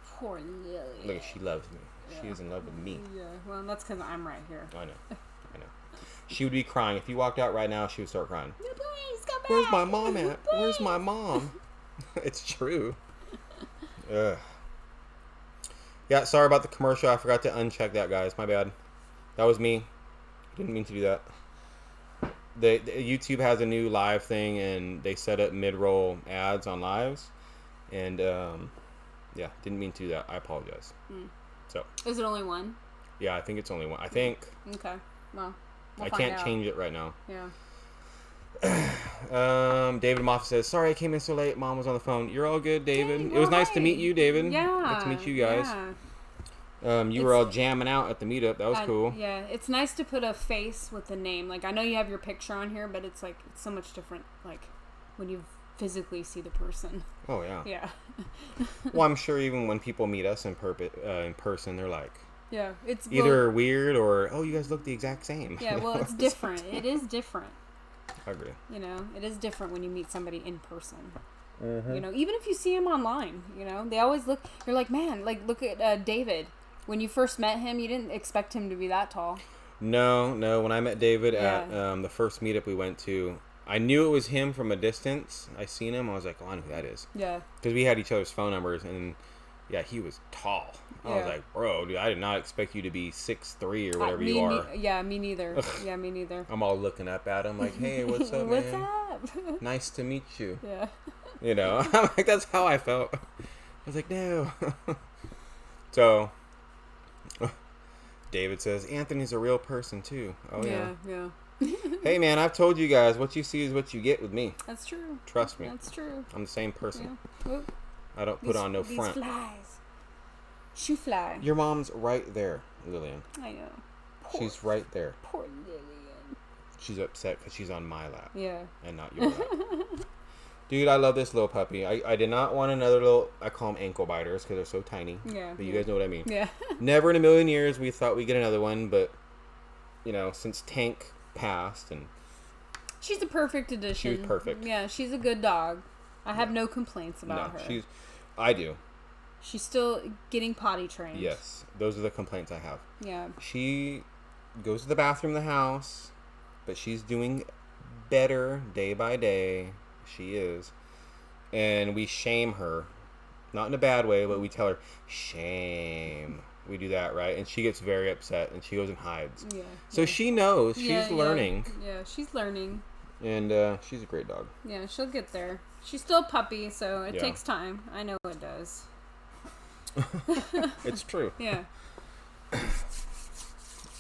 Speaker 2: Poor Lily.
Speaker 1: Look, she loves me. Yeah. She is in love with me.
Speaker 2: Yeah, well, that's because I'm right here.
Speaker 1: I know. She would be crying. If you walked out right now, she would start crying.
Speaker 2: No, please, come back.
Speaker 1: Where's my mom at? Please. Where's my mom? It's true. Ugh. Yeah, sorry about the commercial. I forgot to uncheck that, guys. My bad. That was me. Didn't mean to do that. The YouTube has a new live thing, and they set up mid-roll ads on lives. And, yeah, didn't mean to do that. I apologize. So.
Speaker 2: Is it only one?
Speaker 1: Yeah, I think it's only one. I think.
Speaker 2: Okay. Well,
Speaker 1: I can't change it right now.
Speaker 2: Yeah.
Speaker 1: David Moffat says, sorry I came in so late. Mom was on the phone. You're all good, David. It was nice to meet you, David.
Speaker 2: Yeah.
Speaker 1: Nice to meet you guys. You were all jamming out at the meetup. That was cool.
Speaker 2: Yeah, it's nice to put a face with a name. Like, I know you have your picture on here, but it's like, it's so much different, like, when you physically see the person.
Speaker 1: Oh, yeah.
Speaker 2: Yeah.
Speaker 1: Well, I'm sure even when people meet us in person, they're like,
Speaker 2: yeah, it's
Speaker 1: either weird or, oh, you guys look the exact same.
Speaker 2: Yeah, well, it's different. It is different.
Speaker 1: I agree.
Speaker 2: You know, it is different when you meet somebody in person.
Speaker 1: Mm-hmm.
Speaker 2: You know, even if you see him online, you know, they always look, you're like, man, like, look at David. When you first met him, you didn't expect him to be that tall.
Speaker 1: No. When I met David at the first meetup we went to, I knew it was him from a distance. I seen him. I was like, oh, I know who that is. Yeah. Because we had each other's phone numbers, and yeah, he was tall. I was like, bro, dude, I did not expect you to be 6'3" or whatever you are.
Speaker 2: Yeah, me neither. Yeah, me neither.
Speaker 1: I'm all looking up at him like, hey, what's up, man?
Speaker 2: What's up?
Speaker 1: Nice to meet you.
Speaker 2: Yeah.
Speaker 1: You know, I'm like, that's how I felt. I was like, no. So, David says, Anthony's a real person, too. Oh, yeah.
Speaker 2: Yeah.
Speaker 1: Hey, man, I've told you guys, what you see is what you get with me.
Speaker 2: That's true.
Speaker 1: Trust me.
Speaker 2: That's true.
Speaker 1: I'm the same person.
Speaker 2: Yeah.
Speaker 1: I don't put on no front.
Speaker 2: These flies. Shoe fly.
Speaker 1: Your mom's right there, Lillian.
Speaker 2: I know.
Speaker 1: She's right there.
Speaker 2: Poor Lillian.
Speaker 1: She's upset because she's on my lap.
Speaker 2: Yeah.
Speaker 1: And not your lap. Dude, I love this little puppy. I did not want another little, I call them ankle biters because they're so tiny.
Speaker 2: Yeah.
Speaker 1: But you guys know what I mean.
Speaker 2: Yeah.
Speaker 1: Never in a million years we thought we'd get another one, but, you know, since Tank passed and...
Speaker 2: She's a perfect addition.
Speaker 1: She was perfect.
Speaker 2: Yeah, she's a good dog. I have no complaints about her.
Speaker 1: I do.
Speaker 2: She's still getting potty trained.
Speaker 1: Yes. Those are the complaints I have.
Speaker 2: Yeah.
Speaker 1: She goes to the bathroom in the house, but she's doing better day by day. She is. And we shame her. Not in a bad way, but we tell her, shame. We do that, right? And she gets very upset, and she goes and hides. Yeah. So she knows. She's learning.
Speaker 2: Yeah, she's learning.
Speaker 1: And she's a great dog.
Speaker 2: Yeah, she'll get there. She's still a puppy, so it takes time. I know it does.
Speaker 1: It's true.
Speaker 2: Yeah.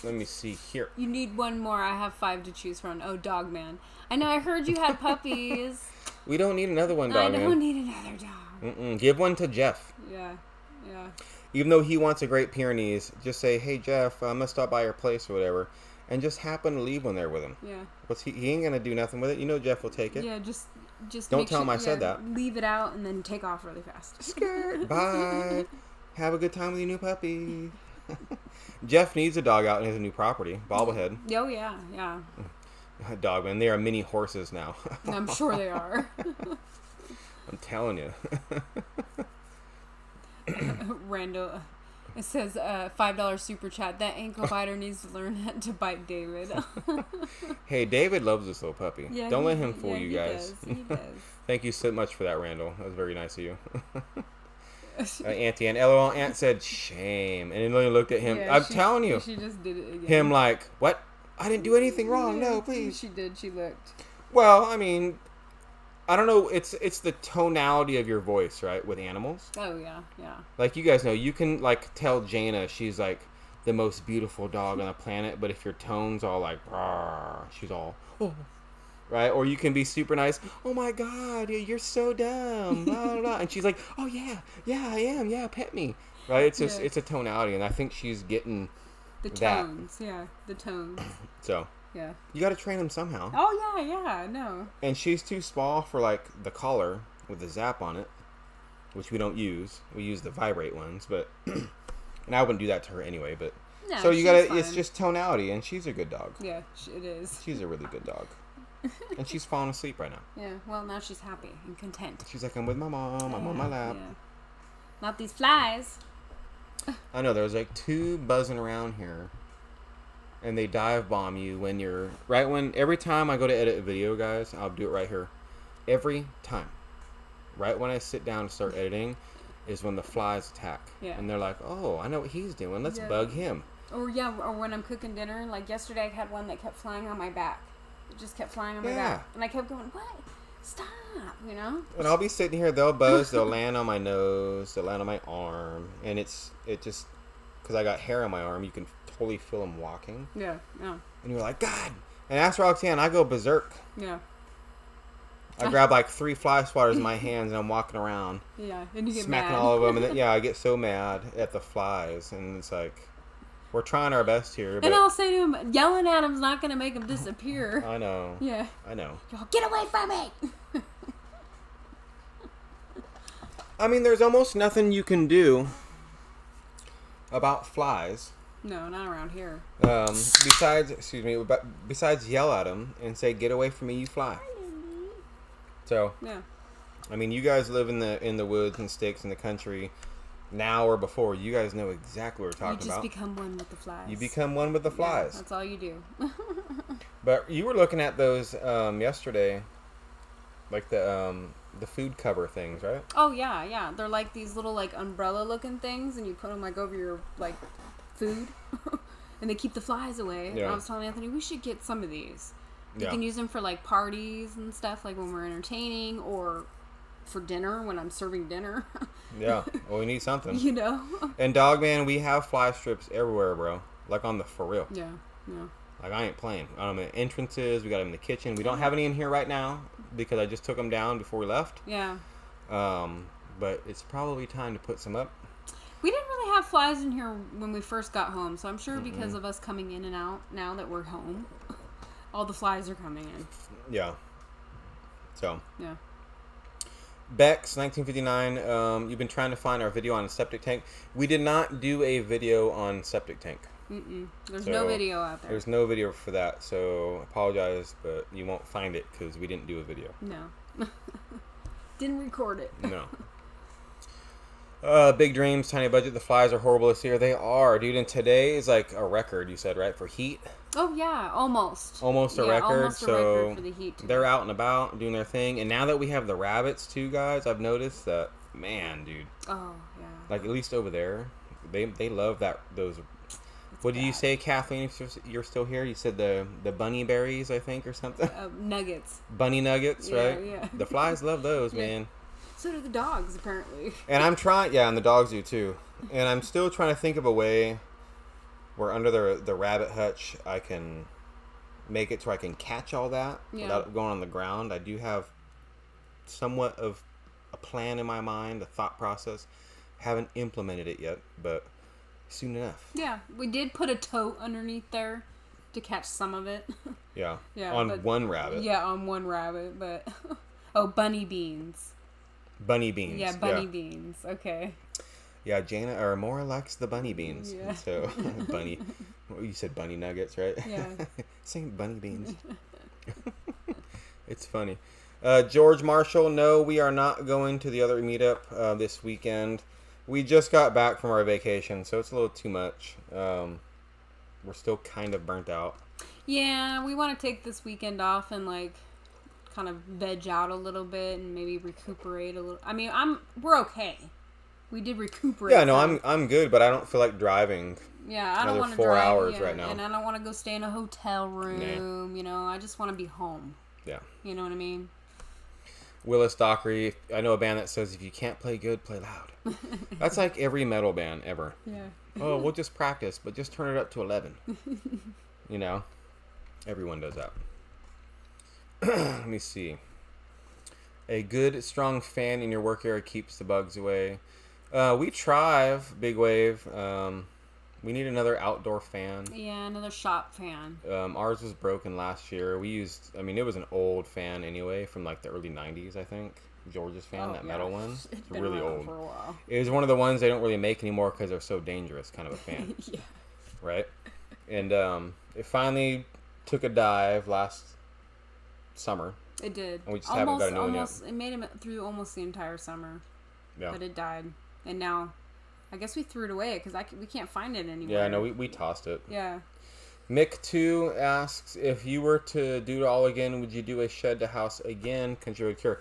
Speaker 1: Let me see here.
Speaker 2: You need one more. I have 5 to choose from. Oh, Dog Man. I know. I heard you had puppies.
Speaker 1: We don't need another one, Dog Man.
Speaker 2: I don't need another dog.
Speaker 1: Give one to Jeff.
Speaker 2: Yeah.
Speaker 1: Even though he wants a Great Pyrenees, just say, hey, Jeff, I'm going to stop by your place or whatever. And just happen to leave one there with him.
Speaker 2: Yeah.
Speaker 1: He ain't going to do nothing with it. You know Jeff will take it.
Speaker 2: Yeah, just
Speaker 1: don't tell him I said that.
Speaker 2: Leave it out and then take off really fast.
Speaker 1: Scared. Bye. Have a good time with your new puppy. Jeff needs a dog out in his new property. Bobblehead.
Speaker 2: Oh, yeah.
Speaker 1: Dogman. They are mini horses now.
Speaker 2: I'm sure they are.
Speaker 1: I'm telling you.
Speaker 2: Rando, it says $5 super chat. That ankle biter needs to learn how to bite David.
Speaker 1: Hey, David loves this little puppy. Yeah, don't let him fool you guys.
Speaker 2: He does.
Speaker 1: Thank you so much for that, Randall. That was very nice of you. Auntie Ann, LOL. Aunt said shame, and then Lily looked at him. I'm telling you.
Speaker 2: She just did it again.
Speaker 1: Him like, what? I didn't do anything wrong. No, please.
Speaker 2: She did. She looked.
Speaker 1: Well, I mean, I don't know. It's the tonality of your voice, right, with animals.
Speaker 2: Oh yeah.
Speaker 1: Like you guys know, you can like tell Jaina she's like the most beautiful dog on the planet, but if your tone's all like, she's all, oh, right? Or you can be super nice. Oh my God, you're so dumb, blah blah blah, and she's like, oh yeah, I am, yeah, pet me, right? It's just it's a tonality, and I think she's getting
Speaker 2: the tones, the tones.
Speaker 1: So.
Speaker 2: Yeah.
Speaker 1: You got to train them somehow.
Speaker 2: Oh, yeah, no.
Speaker 1: And she's too small for, like, the collar with the zap on it, which we don't use. We use the vibrate ones, but... and I wouldn't do that to her anyway, but... No, so you got to... It's just tonality, and she's a good dog.
Speaker 2: Yeah, it is.
Speaker 1: She's a really good dog. And she's falling asleep right now.
Speaker 2: Yeah, well, now she's happy and content.
Speaker 1: She's like, I'm with my mom. I'm on my lap.
Speaker 2: Yeah. Not these flies.
Speaker 1: I know, there's, like, 2 buzzing around here. And they dive bomb you when you're... Every time I go to edit a video, guys, I'll do it right here. Every time. Right when I sit down and start editing is when the flies attack. Yeah. And they're like, oh, I know what he's doing. Let's bug him.
Speaker 2: Or when I'm cooking dinner. Like yesterday I had one that kept flying on my back. It just kept flying on my back. And I kept going, what? Stop, you know?
Speaker 1: And I'll be sitting here, they'll buzz, they'll land on my nose, they'll land on my arm. And it just... Because I got hair on my arm, you can totally feel them walking.
Speaker 2: Yeah.
Speaker 1: And you're like, God. And ask Roxanne, I go berserk.
Speaker 2: Yeah.
Speaker 1: I grab like 3 fly swatters in my hands and I'm walking around.
Speaker 2: Yeah, and you get
Speaker 1: smacking
Speaker 2: mad.
Speaker 1: all of them. And then, I get so mad at the flies. And it's like, we're trying our best here. But
Speaker 2: and I'll say to him, yelling at him's not going to make him disappear.
Speaker 1: I know.
Speaker 2: Yeah.
Speaker 1: I know.
Speaker 2: Y'all get away from me!
Speaker 1: I mean, there's almost nothing you can do about flies.
Speaker 2: No, not around here.
Speaker 1: Besides yell at them and say, "Get away from me, you fly." So,
Speaker 2: yeah.
Speaker 1: I mean, you guys live in the woods and sticks in the country now or before. You guys know exactly what we're talking about.
Speaker 2: You just become one with the flies.
Speaker 1: You become one with the flies.
Speaker 2: Yeah, that's all you do.
Speaker 1: But you were looking at those yesterday, like the food cover things, right?
Speaker 2: Oh yeah. They're like these little like umbrella looking things, and you put them like over your like food, and they keep the flies away. Yeah. And I was telling Anthony we should get some of these. You can use them for like parties and stuff, like when we're entertaining, or for dinner when I'm serving dinner.
Speaker 1: Yeah, well, we need something.
Speaker 2: You know.
Speaker 1: And Dogman, we have fly strips everywhere, bro. Like on the for real.
Speaker 2: Yeah.
Speaker 1: Like I ain't playing. In the entrances, we got them in the kitchen. We don't have any in here right now because I just took them down before we left.
Speaker 2: Yeah.
Speaker 1: But it's probably time to put some up.
Speaker 2: We didn't really have flies in here when we first got home, so I'm sure because of us coming in and out now that we're home, all the flies are coming in.
Speaker 1: Yeah. So.
Speaker 2: Yeah.
Speaker 1: Bex, 1959, you've been trying to find our video on a septic tank. We did not do a video on septic tank.
Speaker 2: There's no video out there.
Speaker 1: There's no video for that, so apologize, but you won't find it because we didn't do a video.
Speaker 2: No. Didn't record it.
Speaker 1: No. Big dreams, tiny budget. The flies are horrible this year. They are, dude. And today is like a record, you said, right? For heat?
Speaker 2: Oh, yeah. Almost.
Speaker 1: Almost a record.
Speaker 2: Almost a record for the heat today.
Speaker 1: They're out and about doing their thing. And now that we have the rabbits, too, guys, I've noticed that, man, dude.
Speaker 2: Oh, yeah.
Speaker 1: Like, at least over there, they love those. What did you say, Kathleen, if you're still here? You said the bunny berries, I think, or something?
Speaker 2: Nuggets.
Speaker 1: Bunny nuggets, right?
Speaker 2: Yeah.
Speaker 1: The flies love those, man.
Speaker 2: So do the dogs, apparently.
Speaker 1: And I'm trying, and the dogs do too. And I'm still trying to think of a way where under the rabbit hutch, I can make it so I can catch all that without going on the ground. I do have somewhat of a plan in my mind, a thought process. Haven't implemented it yet, but soon enough.
Speaker 2: Yeah, we did put a tote underneath there to catch some of it.
Speaker 1: Yeah. On one rabbit.
Speaker 2: Yeah, on one rabbit, but oh, bunny beans.
Speaker 1: Bunny beans.
Speaker 2: Yeah, bunny beans. Okay.
Speaker 1: Yeah, Jana or Maura likes the bunny beans.
Speaker 2: Yeah.
Speaker 1: So bunny. You said bunny nuggets, right?
Speaker 2: Yeah.
Speaker 1: Same bunny beans. It's funny. George Marshall, no, we are not going to the other meetup this weekend. We just got back from our vacation, so it's a little too much. We're still kind of burnt out.
Speaker 2: Yeah, we want to take this weekend off and like kind of veg out a little bit and maybe recuperate a little. I mean, we're okay. We did recuperate.
Speaker 1: Yeah, no, I'm good, but I don't feel like driving.
Speaker 2: Yeah, I don't want to
Speaker 1: drive 4 hours
Speaker 2: yeah,
Speaker 1: right now,
Speaker 2: and I don't want to go stay in a hotel room.
Speaker 1: Nah.
Speaker 2: You know, I just want to be home.
Speaker 1: Yeah.
Speaker 2: You know what I mean?
Speaker 1: Willis Dockery, I know a band that says if you can't play good, play loud. That's like every metal band ever.
Speaker 2: Yeah.
Speaker 1: Oh, we'll just practice, but just turn it up to 11. You know, everyone does that. Let me see. A good, strong fan in your work area keeps the bugs away. We Thrive, Big Wave. We need another outdoor fan.
Speaker 2: Yeah, another shop fan.
Speaker 1: Ours was broken last year. We used, it was an old fan anyway from like the early 90s, I think. George's fan, metal one. It's
Speaker 2: been
Speaker 1: really old.
Speaker 2: For a while.
Speaker 1: It was one of the ones they don't really make anymore because they're so dangerous, kind of a fan.
Speaker 2: Yeah.
Speaker 1: Right? And it finally took a dive last summer.
Speaker 2: It did.
Speaker 1: And we just haven't got a new one yet.
Speaker 2: It made it through almost the entire summer.
Speaker 1: Yeah.
Speaker 2: But it died. And now, I guess we threw it away because we can't find it anymore.
Speaker 1: Yeah, no, we tossed it.
Speaker 2: Yeah.
Speaker 1: Mick2 asks, if you were to do it all again, would you do a shed to house again? Countryroadcure.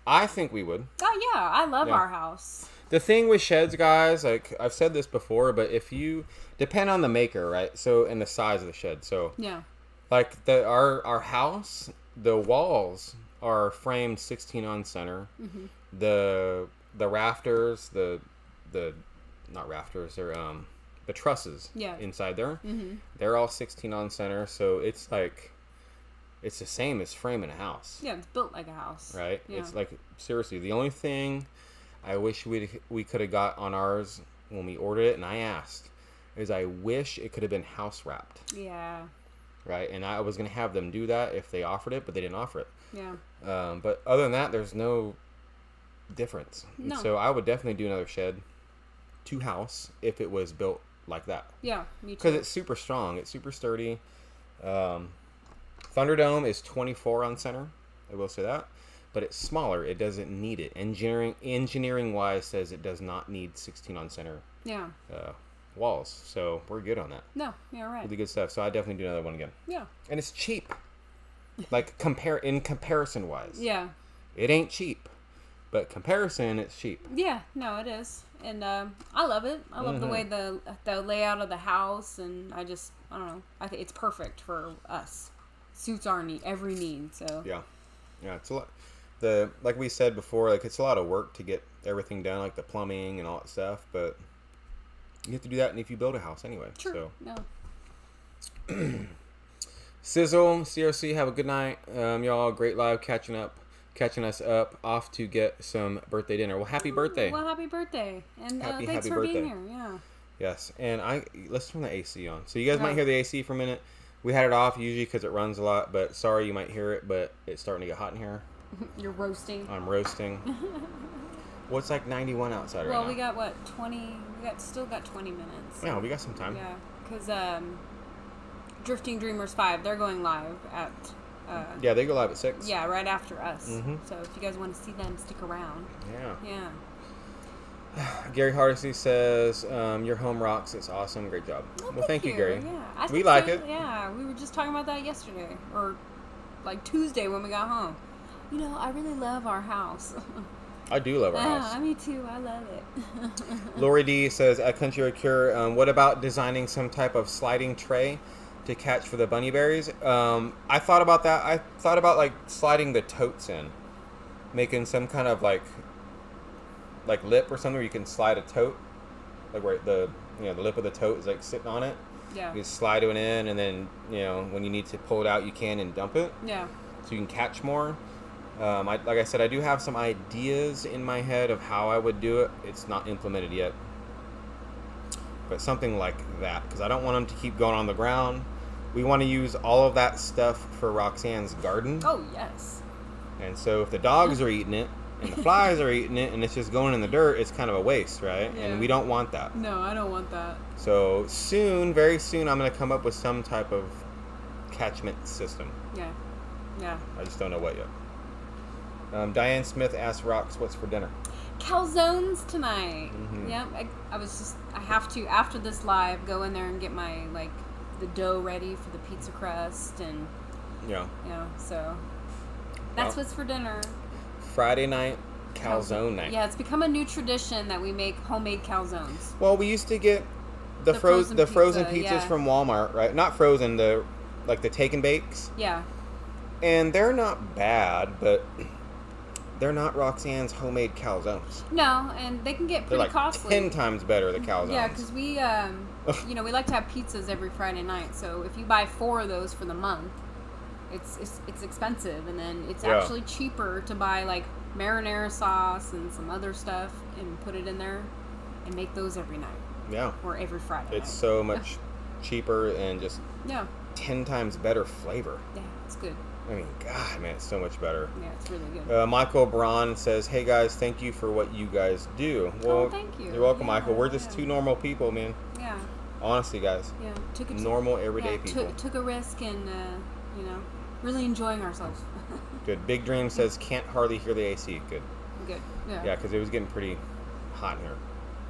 Speaker 1: I think we would.
Speaker 2: Oh, yeah. I love our house.
Speaker 1: The thing with sheds, guys, like I've said this before, but if you depend on the maker, right? So, and the size of the shed. So,
Speaker 2: yeah.
Speaker 1: Like our house, the walls are framed 16 on center. Mm-hmm. The rafters, the not rafters, they're the trusses inside there. Mm-hmm. They're all 16 on center, so it's like it's the same as framing a house.
Speaker 2: Yeah, it's built like a house.
Speaker 1: Right?
Speaker 2: Yeah.
Speaker 1: It's like seriously, the only thing I wish we could have got on ours when we ordered it, and I asked, is I wish it could have been house wrapped.
Speaker 2: Yeah.
Speaker 1: Right, and I was gonna have them do that if they offered it, but they didn't offer it.
Speaker 2: Yeah.
Speaker 1: But other than that, there's no difference.
Speaker 2: No.
Speaker 1: So I would definitely do another shed to house if it was built like that.
Speaker 2: Yeah, me too.
Speaker 1: Because it's super strong. It's super sturdy. Thunderdome is 24 on center. I will say that. But it's smaller. It doesn't need it. Engineering wise says it does not need 16 on center walls. So we're good on that.
Speaker 2: No, yeah, right.
Speaker 1: Really good stuff. So I definitely do another one again.
Speaker 2: Yeah.
Speaker 1: And it's cheap. Like in comparison wise.
Speaker 2: Yeah.
Speaker 1: It ain't cheap. But comparison, it's cheap.
Speaker 2: Yeah, no, it is. And I love it. I love the way the layout of the house, and I don't know. I think it's perfect for us. Suits our every need. So
Speaker 1: yeah, it's a lot. Like we said before, like it's a lot of work to get everything done, like the plumbing and all that stuff. But you have to do that, and if you build a house anyway.
Speaker 2: True.
Speaker 1: So.
Speaker 2: No.
Speaker 1: Sizzle, CRC, have a good night, y'all. Great live catching us up. Off to get some birthday dinner. Well, happy birthday.
Speaker 2: Well, happy birthday, and
Speaker 1: happy
Speaker 2: thanks for
Speaker 1: birthday.
Speaker 2: being here. Yeah.
Speaker 1: Yes, and let's turn the AC on. So you guys might hear the AC for a minute. We had it off usually because it runs a lot, but sorry you might hear it, but it's starting to get hot in here.
Speaker 2: You're roasting.
Speaker 1: I'm roasting. Well, it's like 91 outside right now.
Speaker 2: Well, we got what, 20? Still got 20 minutes.
Speaker 1: Yeah, we got some time.
Speaker 2: Yeah, because Drifting Dreamers 5, they're going live at.
Speaker 1: Yeah, they go live at 6.
Speaker 2: Yeah, right after us.
Speaker 1: Mm-hmm.
Speaker 2: So if you guys want to see them, stick around.
Speaker 1: Yeah.
Speaker 2: Yeah.
Speaker 1: Gary Hardesty says, your home rocks. It's awesome. Great job.
Speaker 2: Well,
Speaker 1: thank you, Gary.
Speaker 2: Yeah,
Speaker 1: we like it.
Speaker 2: Yeah, we were just talking about that yesterday. Or like Tuesday when we got home. You know, I really love our house.
Speaker 1: I do love our house.
Speaker 2: Yeah, me too. I love it.
Speaker 1: Lori D says, at CountryroadCure, what about designing some type of sliding tray to catch for the bunny berries? I thought about that. I thought about like sliding the totes in, making some kind of like lip or something where you can slide a tote, like where the lip of the tote is like sitting on it.
Speaker 2: Yeah.
Speaker 1: You slide it in, and then when you need to pull it out, you can and dump it.
Speaker 2: Yeah.
Speaker 1: So you can catch more. Like I said, I do have some ideas in my head of how I would do it. It's not implemented yet. But something like that, because I don't want them to keep going on the ground. We want to use all of that stuff for Roxanne's garden.
Speaker 2: Oh, yes.
Speaker 1: And so if the dogs are eating it, and the flies are eating it, and it's just going in the dirt, it's kind of a waste, right? Yeah. And we don't want that.
Speaker 2: No, I don't want that.
Speaker 1: So soon, very soon, I'm going to come up with some type of catchment system.
Speaker 2: Yeah. Yeah.
Speaker 1: I just don't know what yet. Diane Smith asked Rox, what's for dinner?
Speaker 2: Calzones tonight. Mm-hmm. Yep. I have to, after this live, go in there and get my, the dough ready for the pizza crust. And, so that's what's for dinner.
Speaker 1: Friday night, calzone night.
Speaker 2: Yeah, it's become a new tradition that we make homemade calzones.
Speaker 1: Well, we used to get the frozen pizzas from Walmart, right? Not frozen, the take and bakes.
Speaker 2: Yeah.
Speaker 1: And they're not bad, but they're not Roxanne's homemade calzones.
Speaker 2: No, and they can get pretty costly.
Speaker 1: 10 times better, the calzones.
Speaker 2: Yeah, because we, we like to have pizzas every Friday night. So if you buy 4 of those for the month, it's expensive, and then it's actually cheaper to buy marinara sauce and some other stuff and put it in there and make those every night.
Speaker 1: Yeah.
Speaker 2: Or every Friday.
Speaker 1: It's so much cheaper and just 10 times better flavor.
Speaker 2: Yeah, it's good.
Speaker 1: I mean, God, man, it's so much better.
Speaker 2: Yeah, it's really good.
Speaker 1: Michael Braun says, "Hey guys, thank you for what you guys do." Well,
Speaker 2: thank you.
Speaker 1: You're welcome, Michael. We're just 2 normal people, man.
Speaker 2: Yeah.
Speaker 1: Honestly, guys.
Speaker 2: Yeah.
Speaker 1: Normal, everyday people.
Speaker 2: Took a risk and, really enjoying ourselves.
Speaker 1: Good. Big Dream says, "Can't hardly hear the AC." Good.
Speaker 2: Good. Yeah.
Speaker 1: Yeah, because it was getting pretty hot in here.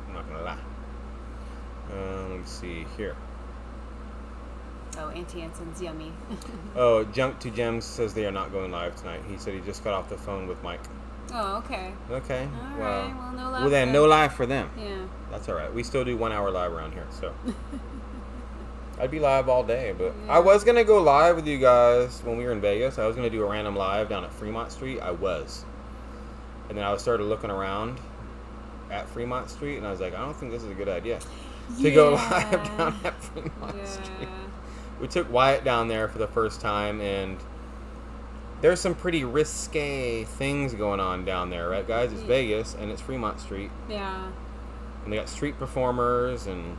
Speaker 1: I'm not gonna lie. Let me see here.
Speaker 2: Oh, Auntie Anson's yummy.
Speaker 1: Oh, Junk to Gems says they are not going live tonight. He said he just got off the phone with Mike.
Speaker 2: Oh, okay.
Speaker 1: Okay.
Speaker 2: All right. Well, no live.
Speaker 1: Well, then, no live for them.
Speaker 2: Yeah.
Speaker 1: That's all right. We still do 1 hour live around here, so. I'd be live all day, but I was going to go live with you guys when we were in Vegas. I was going to do a random live down at Fremont Street. I was. And then I started looking around at Fremont Street, and I was like, I don't think this is a good idea to go live down at Fremont Street. We took Wyatt down there for the first time, and there's some pretty risque things going on down there, right, guys? It's Vegas, and it's Fremont Street.
Speaker 2: Yeah.
Speaker 1: And they got street performers and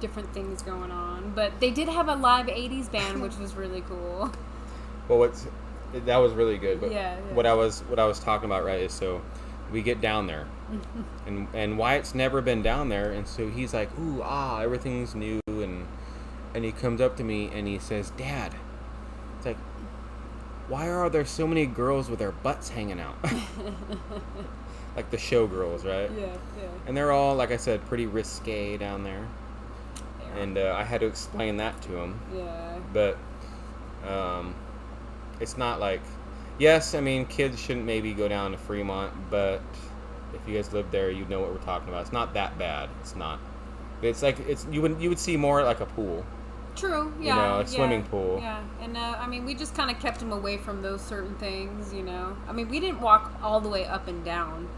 Speaker 2: different things going on. But they did have a live 80s band, which was really cool.
Speaker 1: Well, that was really good. But
Speaker 2: yeah.
Speaker 1: what I was talking about, right, is so we get down there, and Wyatt's never been down there, and so he's like, ooh, everything's new, and he comes up to me and he says, Dad, it's like, why are there so many girls with their butts hanging out? Like the showgirls, right?
Speaker 2: Yeah.
Speaker 1: And they're all, like I said, pretty risque down there. Yeah. And I had to explain that to him.
Speaker 2: Yeah.
Speaker 1: But it's not like, yes, I mean, kids shouldn't maybe go down to Fremont, but if you guys live there, you'd know what we're talking about. It's not that bad. It's not. It's like, you would see more like a pool.
Speaker 2: True, yeah.
Speaker 1: A swimming pool.
Speaker 2: Yeah, and we just kind of kept him away from those certain things, we didn't walk all the way up and down.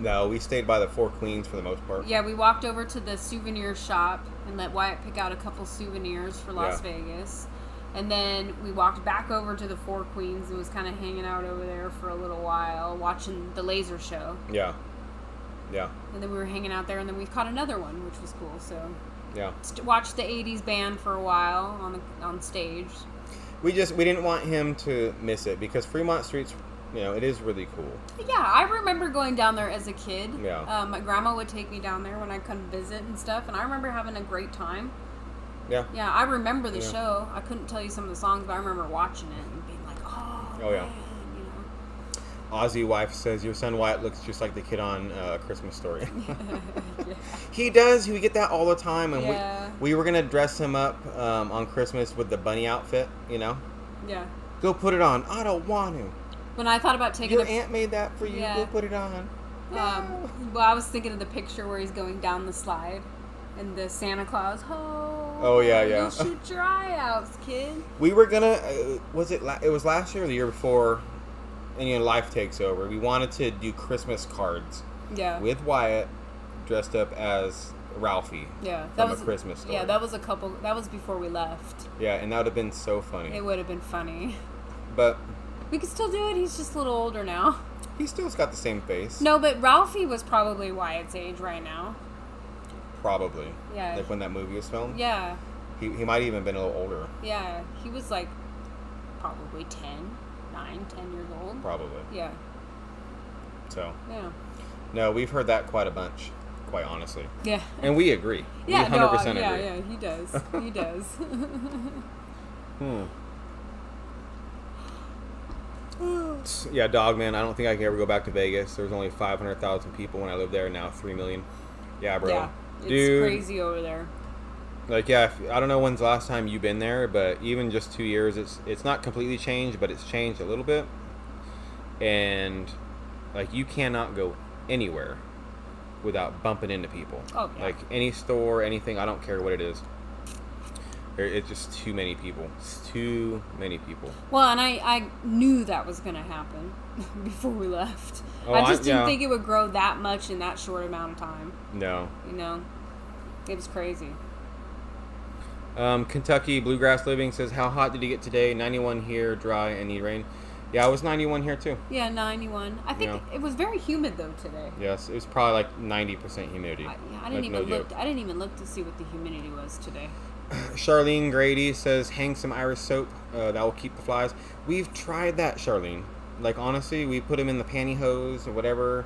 Speaker 1: No, we stayed by the Four Queens for the most part.
Speaker 2: Yeah, we walked over to the souvenir shop and let Wyatt pick out a couple souvenirs for Las Vegas. And then we walked back over to the Four Queens and was kind of hanging out over there for a little while, watching the laser show.
Speaker 1: Yeah.
Speaker 2: And then we were hanging out there, and then we caught another one, which was cool, so...
Speaker 1: Yeah.
Speaker 2: Watched the 80s band for a while on stage.
Speaker 1: We didn't want him to miss it because Fremont Street's, it is really cool.
Speaker 2: Yeah, I remember going down there as a kid.
Speaker 1: Yeah.
Speaker 2: My grandma would take me down there when I'd come visit and stuff, and I remember having a great time.
Speaker 1: Yeah.
Speaker 2: Yeah, I remember the show. I couldn't tell you some of the songs, but I remember watching it and being like, oh yeah.
Speaker 1: Aussie wife says, your son Wyatt looks just like the kid on A Christmas Story.
Speaker 2: Yeah.
Speaker 1: He does. We get that all the time. And we were going to dress him up on Christmas with the bunny outfit,
Speaker 2: Yeah.
Speaker 1: Go put it on. I don't want to.
Speaker 2: When I thought about taking
Speaker 1: your aunt made that for you. Go put it on.
Speaker 2: No. Well, I was thinking of the picture where he's going down the slide. And the Santa Claus, you'll shoot your eye out, kid.
Speaker 1: We were going to, it was last year or the year before... And life takes over. We wanted to do Christmas cards.
Speaker 2: Yeah.
Speaker 1: With Wyatt dressed up as Ralphie.
Speaker 2: Yeah.
Speaker 1: From A Christmas Story.
Speaker 2: Yeah, that was before we left.
Speaker 1: Yeah, and that would have been so funny.
Speaker 2: It would have been funny.
Speaker 1: But
Speaker 2: We could still do it. He's just a little older now.
Speaker 1: He still's got the same face.
Speaker 2: No, but Ralphie was probably Wyatt's age right now.
Speaker 1: Probably.
Speaker 2: Yeah.
Speaker 1: Like when that movie was filmed?
Speaker 2: Yeah.
Speaker 1: He might even been a little older.
Speaker 2: Yeah. He was like probably 10 years old.
Speaker 1: Probably.
Speaker 2: Yeah.
Speaker 1: So.
Speaker 2: Yeah.
Speaker 1: No, we've heard that quite a bunch, quite honestly.
Speaker 2: Yeah.
Speaker 1: And we agree.
Speaker 2: Yeah,
Speaker 1: we 100% agree.
Speaker 2: Yeah, he does. He does.
Speaker 1: Yeah, dog man, I don't think I can ever go back to Vegas. There was only 500,000 people when I lived there. Now 3 million. Yeah, bro.
Speaker 2: Yeah, it's
Speaker 1: Dude,
Speaker 2: crazy over there.
Speaker 1: Like, yeah, I don't know when's the last time you've been there, but even just 2 years, it's not completely changed, but it's changed a little bit. And like, you cannot go anywhere without bumping into people.
Speaker 2: Oh yeah.
Speaker 1: Like any store, anything, I don't care what it is. It's just too many people. It's too many people.
Speaker 2: Well, and I knew that was going to happen before we left.
Speaker 1: Oh,
Speaker 2: I just didn't think it would grow that much in that short amount of time.
Speaker 1: No.
Speaker 2: You know? It was crazy.
Speaker 1: Kentucky Bluegrass Living says, how hot did you get today? 91 here, dry and need rain. Yeah, it was 91 here too.
Speaker 2: Yeah, 91. I think it was very humid though today.
Speaker 1: Yes, it was probably like 90% humidity.
Speaker 2: I didn't even look. I didn't even look to see what the humidity was today.
Speaker 1: Charlene Grady says, hang some Irish soap. That will keep the flies. We've tried that, Charlene. Like, honestly, we put them in the pantyhose or whatever.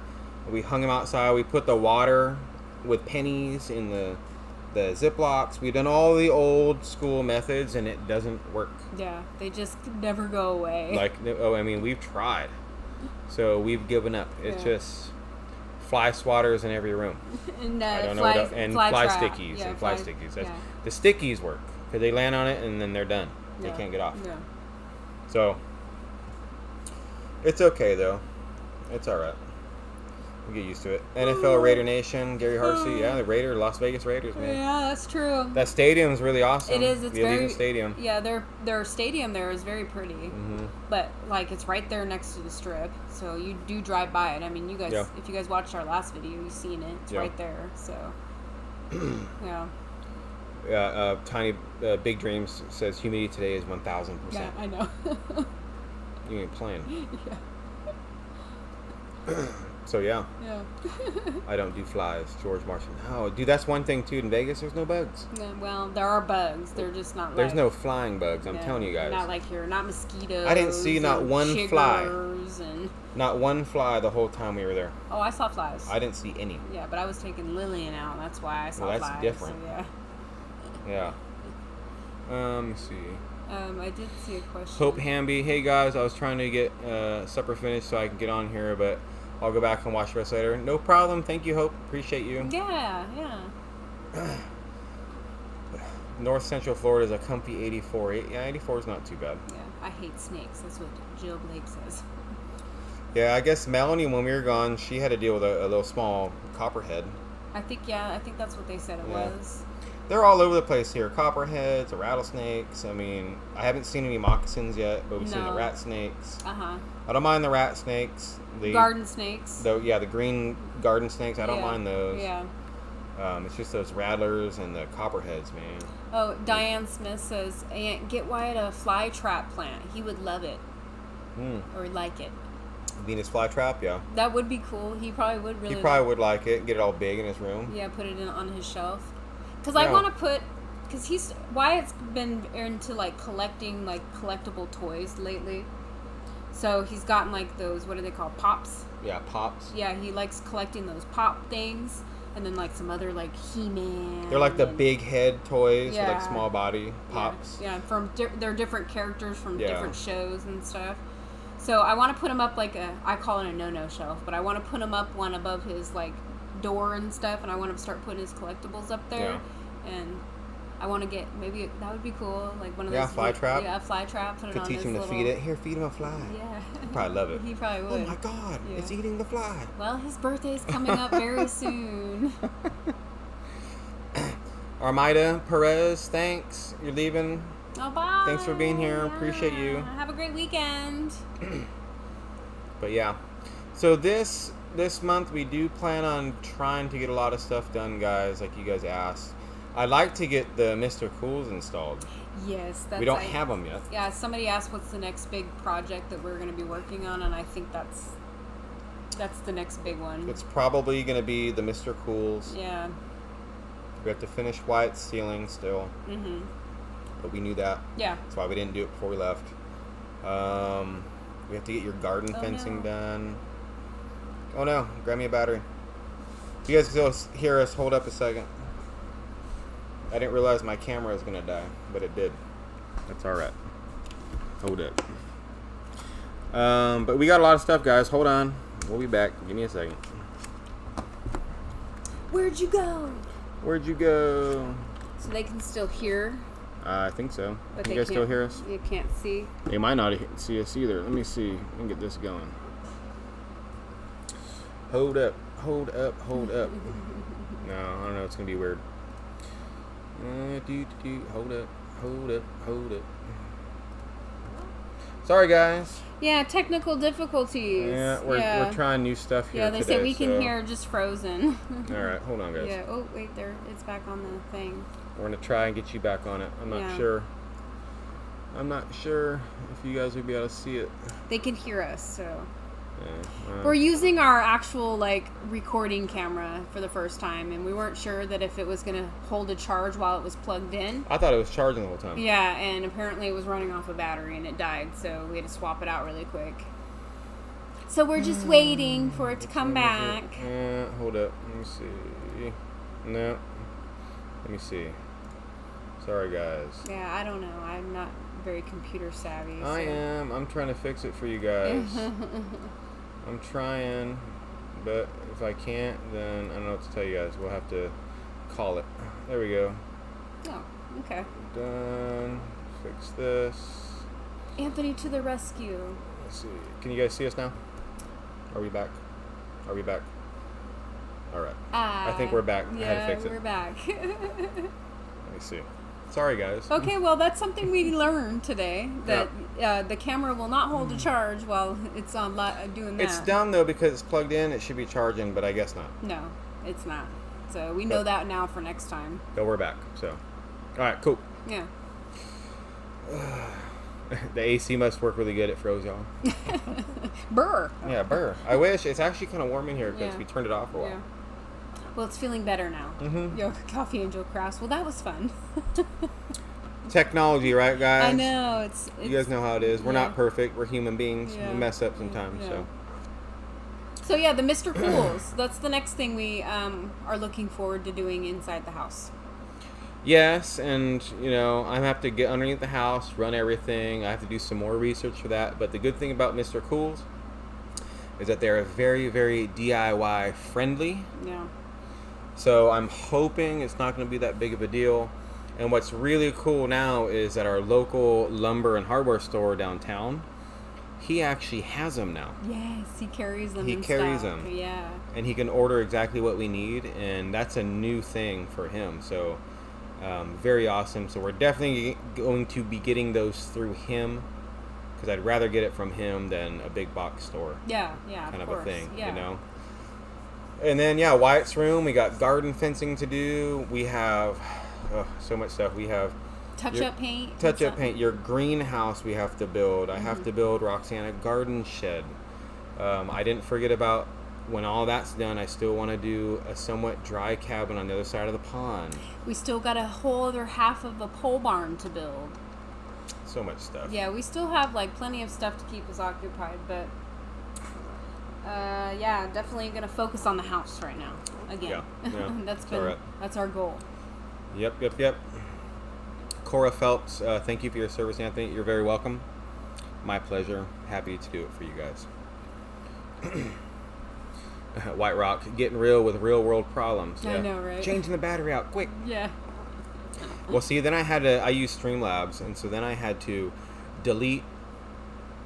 Speaker 1: We hung them outside. We put the water with pennies in the Ziplocs. We've done all the old school methods, and it doesn't work.
Speaker 2: Yeah, they just never go away.
Speaker 1: Like, I mean, we've tried. So we've given up. It's just fly swatters in every room.
Speaker 2: And
Speaker 1: I don't
Speaker 2: fly,
Speaker 1: know what and fly stickies and fly stickies.
Speaker 2: Yeah.
Speaker 1: The stickies work because they land on it and then they're done. They can't get off.
Speaker 2: Yeah.
Speaker 1: So it's okay though. It's all right. We'll get used to it. NFL Raider Nation, Gary Harsey, the Las Vegas Raiders, man.
Speaker 2: Yeah, that's true.
Speaker 1: That stadium's really awesome.
Speaker 2: It is. It's
Speaker 1: the
Speaker 2: very
Speaker 1: Allegiant Stadium.
Speaker 2: Yeah, their stadium there is very pretty.
Speaker 1: Mm-hmm.
Speaker 2: But like, it's right there next to the Strip, so you do drive by it. I mean, you guys, if you guys watched our last video, you've seen it. It's right there. So yeah.
Speaker 1: Yeah. Tiny Big Dreams says humidity today is 1,000%.
Speaker 2: Yeah, I know.
Speaker 1: You ain't playing.
Speaker 2: Yeah.
Speaker 1: So yeah. I don't do flies, George Marshall. No, dude, that's one thing too. In Vegas, there's no bugs.
Speaker 2: Yeah, well, there are bugs. They're just not.
Speaker 1: There's no flying bugs. I'm telling you guys.
Speaker 2: Not like here. Not mosquitoes.
Speaker 1: I didn't see not one fly.
Speaker 2: And...
Speaker 1: Not one fly the whole time we were there.
Speaker 2: Oh, I saw flies.
Speaker 1: I didn't see any.
Speaker 2: Yeah, but I was taking Lillian out. That's why I saw
Speaker 1: flies.
Speaker 2: That's
Speaker 1: different.
Speaker 2: So,
Speaker 1: yeah. Let me see.
Speaker 2: I did see a question.
Speaker 1: Hope Hamby. Hey guys, I was trying to get supper finished so I can get on here, but I'll go back and watch the rest later. No problem. Thank you, Hope. Appreciate you.
Speaker 2: Yeah.
Speaker 1: North Central Florida is a comfy 84. Yeah, 84 is not too bad.
Speaker 2: Yeah, I hate snakes. That's what Jill Blake says.
Speaker 1: Yeah, I guess Melanie, when we were gone, she had to deal with a little small copperhead.
Speaker 2: I think that's what they said it was.
Speaker 1: They're all over the place here. Copperheads, the rattlesnakes. I mean, I haven't seen any moccasins yet, but we've seen the rat snakes. I don't mind the rat snakes. The
Speaker 2: garden snakes.
Speaker 1: The green garden snakes. I don't mind those.
Speaker 2: Yeah.
Speaker 1: It's just those rattlers and the copperheads, man.
Speaker 2: Oh, Diane Smith says, Aunt, get Wyatt a fly trap plant. He would love it. Or like it.
Speaker 1: Venus flytrap, yeah.
Speaker 2: That would be cool. He probably would really.
Speaker 1: He probably would like it. Get it all big in his room.
Speaker 2: Yeah, put it on his shelf. Because I want to because Wyatt's been into like collecting like collectible toys lately. So he's gotten like those, what do they call, pops?
Speaker 1: Yeah, pops.
Speaker 2: Yeah, he likes collecting those pop things. And then like some other like He-Man.
Speaker 1: They're like the big head toys with like small body pops.
Speaker 2: Yeah, they're different characters from different shows and stuff. So I want to put him up like I call it a no-no shelf, but I want to put him up one above his like door and stuff, and I want him to start putting his collectibles up there. Yeah. And I want to get, maybe that would be cool, like one of those
Speaker 1: fly trap.
Speaker 2: Yeah, a fly trap. Put it on
Speaker 1: teach him to feed it. Here, feed him a fly. Yeah. He'd probably love it.
Speaker 2: He probably would.
Speaker 1: Oh my God, it's eating the fly.
Speaker 2: Well, his birthday's coming up very soon.
Speaker 1: Armida Perez, thanks. You're leaving.
Speaker 2: Oh, bye.
Speaker 1: Thanks for being here. Appreciate you.
Speaker 2: Have a great weekend.
Speaker 1: But yeah, so this month we do plan on trying to get a lot of stuff done, guys, like you guys asked. I'd like to get the Mr. Cools installed.
Speaker 2: Yes,
Speaker 1: we don't have them yet.
Speaker 2: Yeah, somebody asked what's the next big project that we're going to be working on, and I think that's the next big one.
Speaker 1: It's probably going to be the Mr. Cools.
Speaker 2: Yeah.
Speaker 1: We have to finish white ceiling still. Mm-hmm. But we knew that.
Speaker 2: Yeah.
Speaker 1: That's why we didn't do it before we left. We have to get your garden fencing done. Oh no, grab me a battery. You guys can still hear us. Hold up a second. I didn't realize my camera was going to die, but it did. That's alright. Hold it. But we got a lot of stuff, guys. Hold on. We'll be back. Give me a second.
Speaker 2: Where'd you go?
Speaker 1: Where'd you go?
Speaker 2: So they can still hear?
Speaker 1: I think so.
Speaker 2: But
Speaker 1: you guys still hear us?
Speaker 2: You can't see?
Speaker 1: They might not see us either. Let me see. Let me get this going. Hold up. Hold up. Hold up. No, I don't know. It's going to be weird. Hold up. Hold up. Hold up. Sorry, guys.
Speaker 2: Yeah, technical difficulties.
Speaker 1: Yeah, we're trying new stuff here.
Speaker 2: Yeah, they say we can hear just frozen.
Speaker 1: All right, hold on, guys.
Speaker 2: Yeah. Oh, wait, there. It's back on the thing.
Speaker 1: We're gonna try and get you back on it. I'm not sure. I'm not sure if you guys will be able to see it.
Speaker 2: They can hear us, so.
Speaker 1: Yeah,
Speaker 2: we're using our actual recording camera for the first time, and we weren't sure that if it was gonna hold a charge while it was plugged in.
Speaker 1: I thought it was charging the whole time.
Speaker 2: Yeah, and apparently it was running off a battery and it died, so we had to swap it out really quick. So we're just waiting for it to come back.
Speaker 1: Hold up. Let me see. No. Let me see. Sorry, guys.
Speaker 2: Yeah, I don't know. I'm not very computer savvy. So.
Speaker 1: I am. I'm trying to fix it for you guys. I'm trying, but if I can't, then I don't know what to tell you guys. We'll have to call it. There we go.
Speaker 2: Oh, okay.
Speaker 1: Done. Fix this.
Speaker 2: Anthony to the rescue.
Speaker 1: Let's see. Can you guys see us now? Are we back? Are we back? All right. I think we're back.
Speaker 2: Yeah,
Speaker 1: I had to fix it.
Speaker 2: We're back.
Speaker 1: Let me see. Sorry, guys.
Speaker 2: Okay, well, that's something we learned today, that the camera will not hold a charge while it's on doing that.
Speaker 1: It's dumb, though, because it's plugged in. It should be charging, but I guess not.
Speaker 2: No, it's not. So we know that now for next time.
Speaker 1: But we're back, so. All right, cool.
Speaker 2: Yeah.
Speaker 1: The AC must work really good. It froze, y'all.
Speaker 2: Burr.
Speaker 1: Yeah, burr. I wish. It's actually kind of warm in here because we turned it off for a while.
Speaker 2: Yeah. Well, it's feeling better now. Mm-hmm. Yo, Coffee Angel Crafts. Well, that was fun.
Speaker 1: Technology, right, guys?
Speaker 2: I know.
Speaker 1: You guys know how it is. We're not perfect. We're human beings. We mess up sometimes.
Speaker 2: So yeah, the Mr. Cools. That's the next thing we are looking forward to doing inside the house.
Speaker 1: Yes, and I have to get underneath the house, run everything. I have to do some more research for that. But the good thing about Mr. Cools is that they're very, very DIY friendly.
Speaker 2: Yeah.
Speaker 1: So I'm hoping it's not going to be that big of a deal. And what's really cool now is that our local lumber and hardware store downtown, he actually has them now.
Speaker 2: Yes, he carries them.
Speaker 1: He carries them.
Speaker 2: Yeah.
Speaker 1: And he can order exactly what we need, and that's a new thing for him. So very awesome. So we're definitely going to be getting those through him, because I'd rather get it from him than a big box store.
Speaker 2: Yeah,
Speaker 1: kind of
Speaker 2: course.
Speaker 1: a thing,
Speaker 2: yeah.
Speaker 1: And then Wyatt's room, we got garden fencing to do. We have so much stuff. We have
Speaker 2: touch-up paint.
Speaker 1: Touch-up paint. Your greenhouse we have to build. I have to build, Roxanne, a garden shed. I didn't forget about when all that's done, I still want to do a somewhat dry cabin on the other side of the pond.
Speaker 2: We still got a whole other half of a pole barn to build.
Speaker 1: So much stuff.
Speaker 2: Yeah, we still have plenty of stuff to keep us occupied, but definitely gonna focus on the house right now. Again. Yeah. That's our goal.
Speaker 1: Yep. Cora Phelps, thank you for your service, Anthony. You're very welcome. My pleasure. Happy to do it for you guys. White Rock, getting real with real world problems.
Speaker 2: I know, right?
Speaker 1: Changing the battery out, quick.
Speaker 2: Yeah.
Speaker 1: Well, see, then I use Streamlabs, and so then I had to delete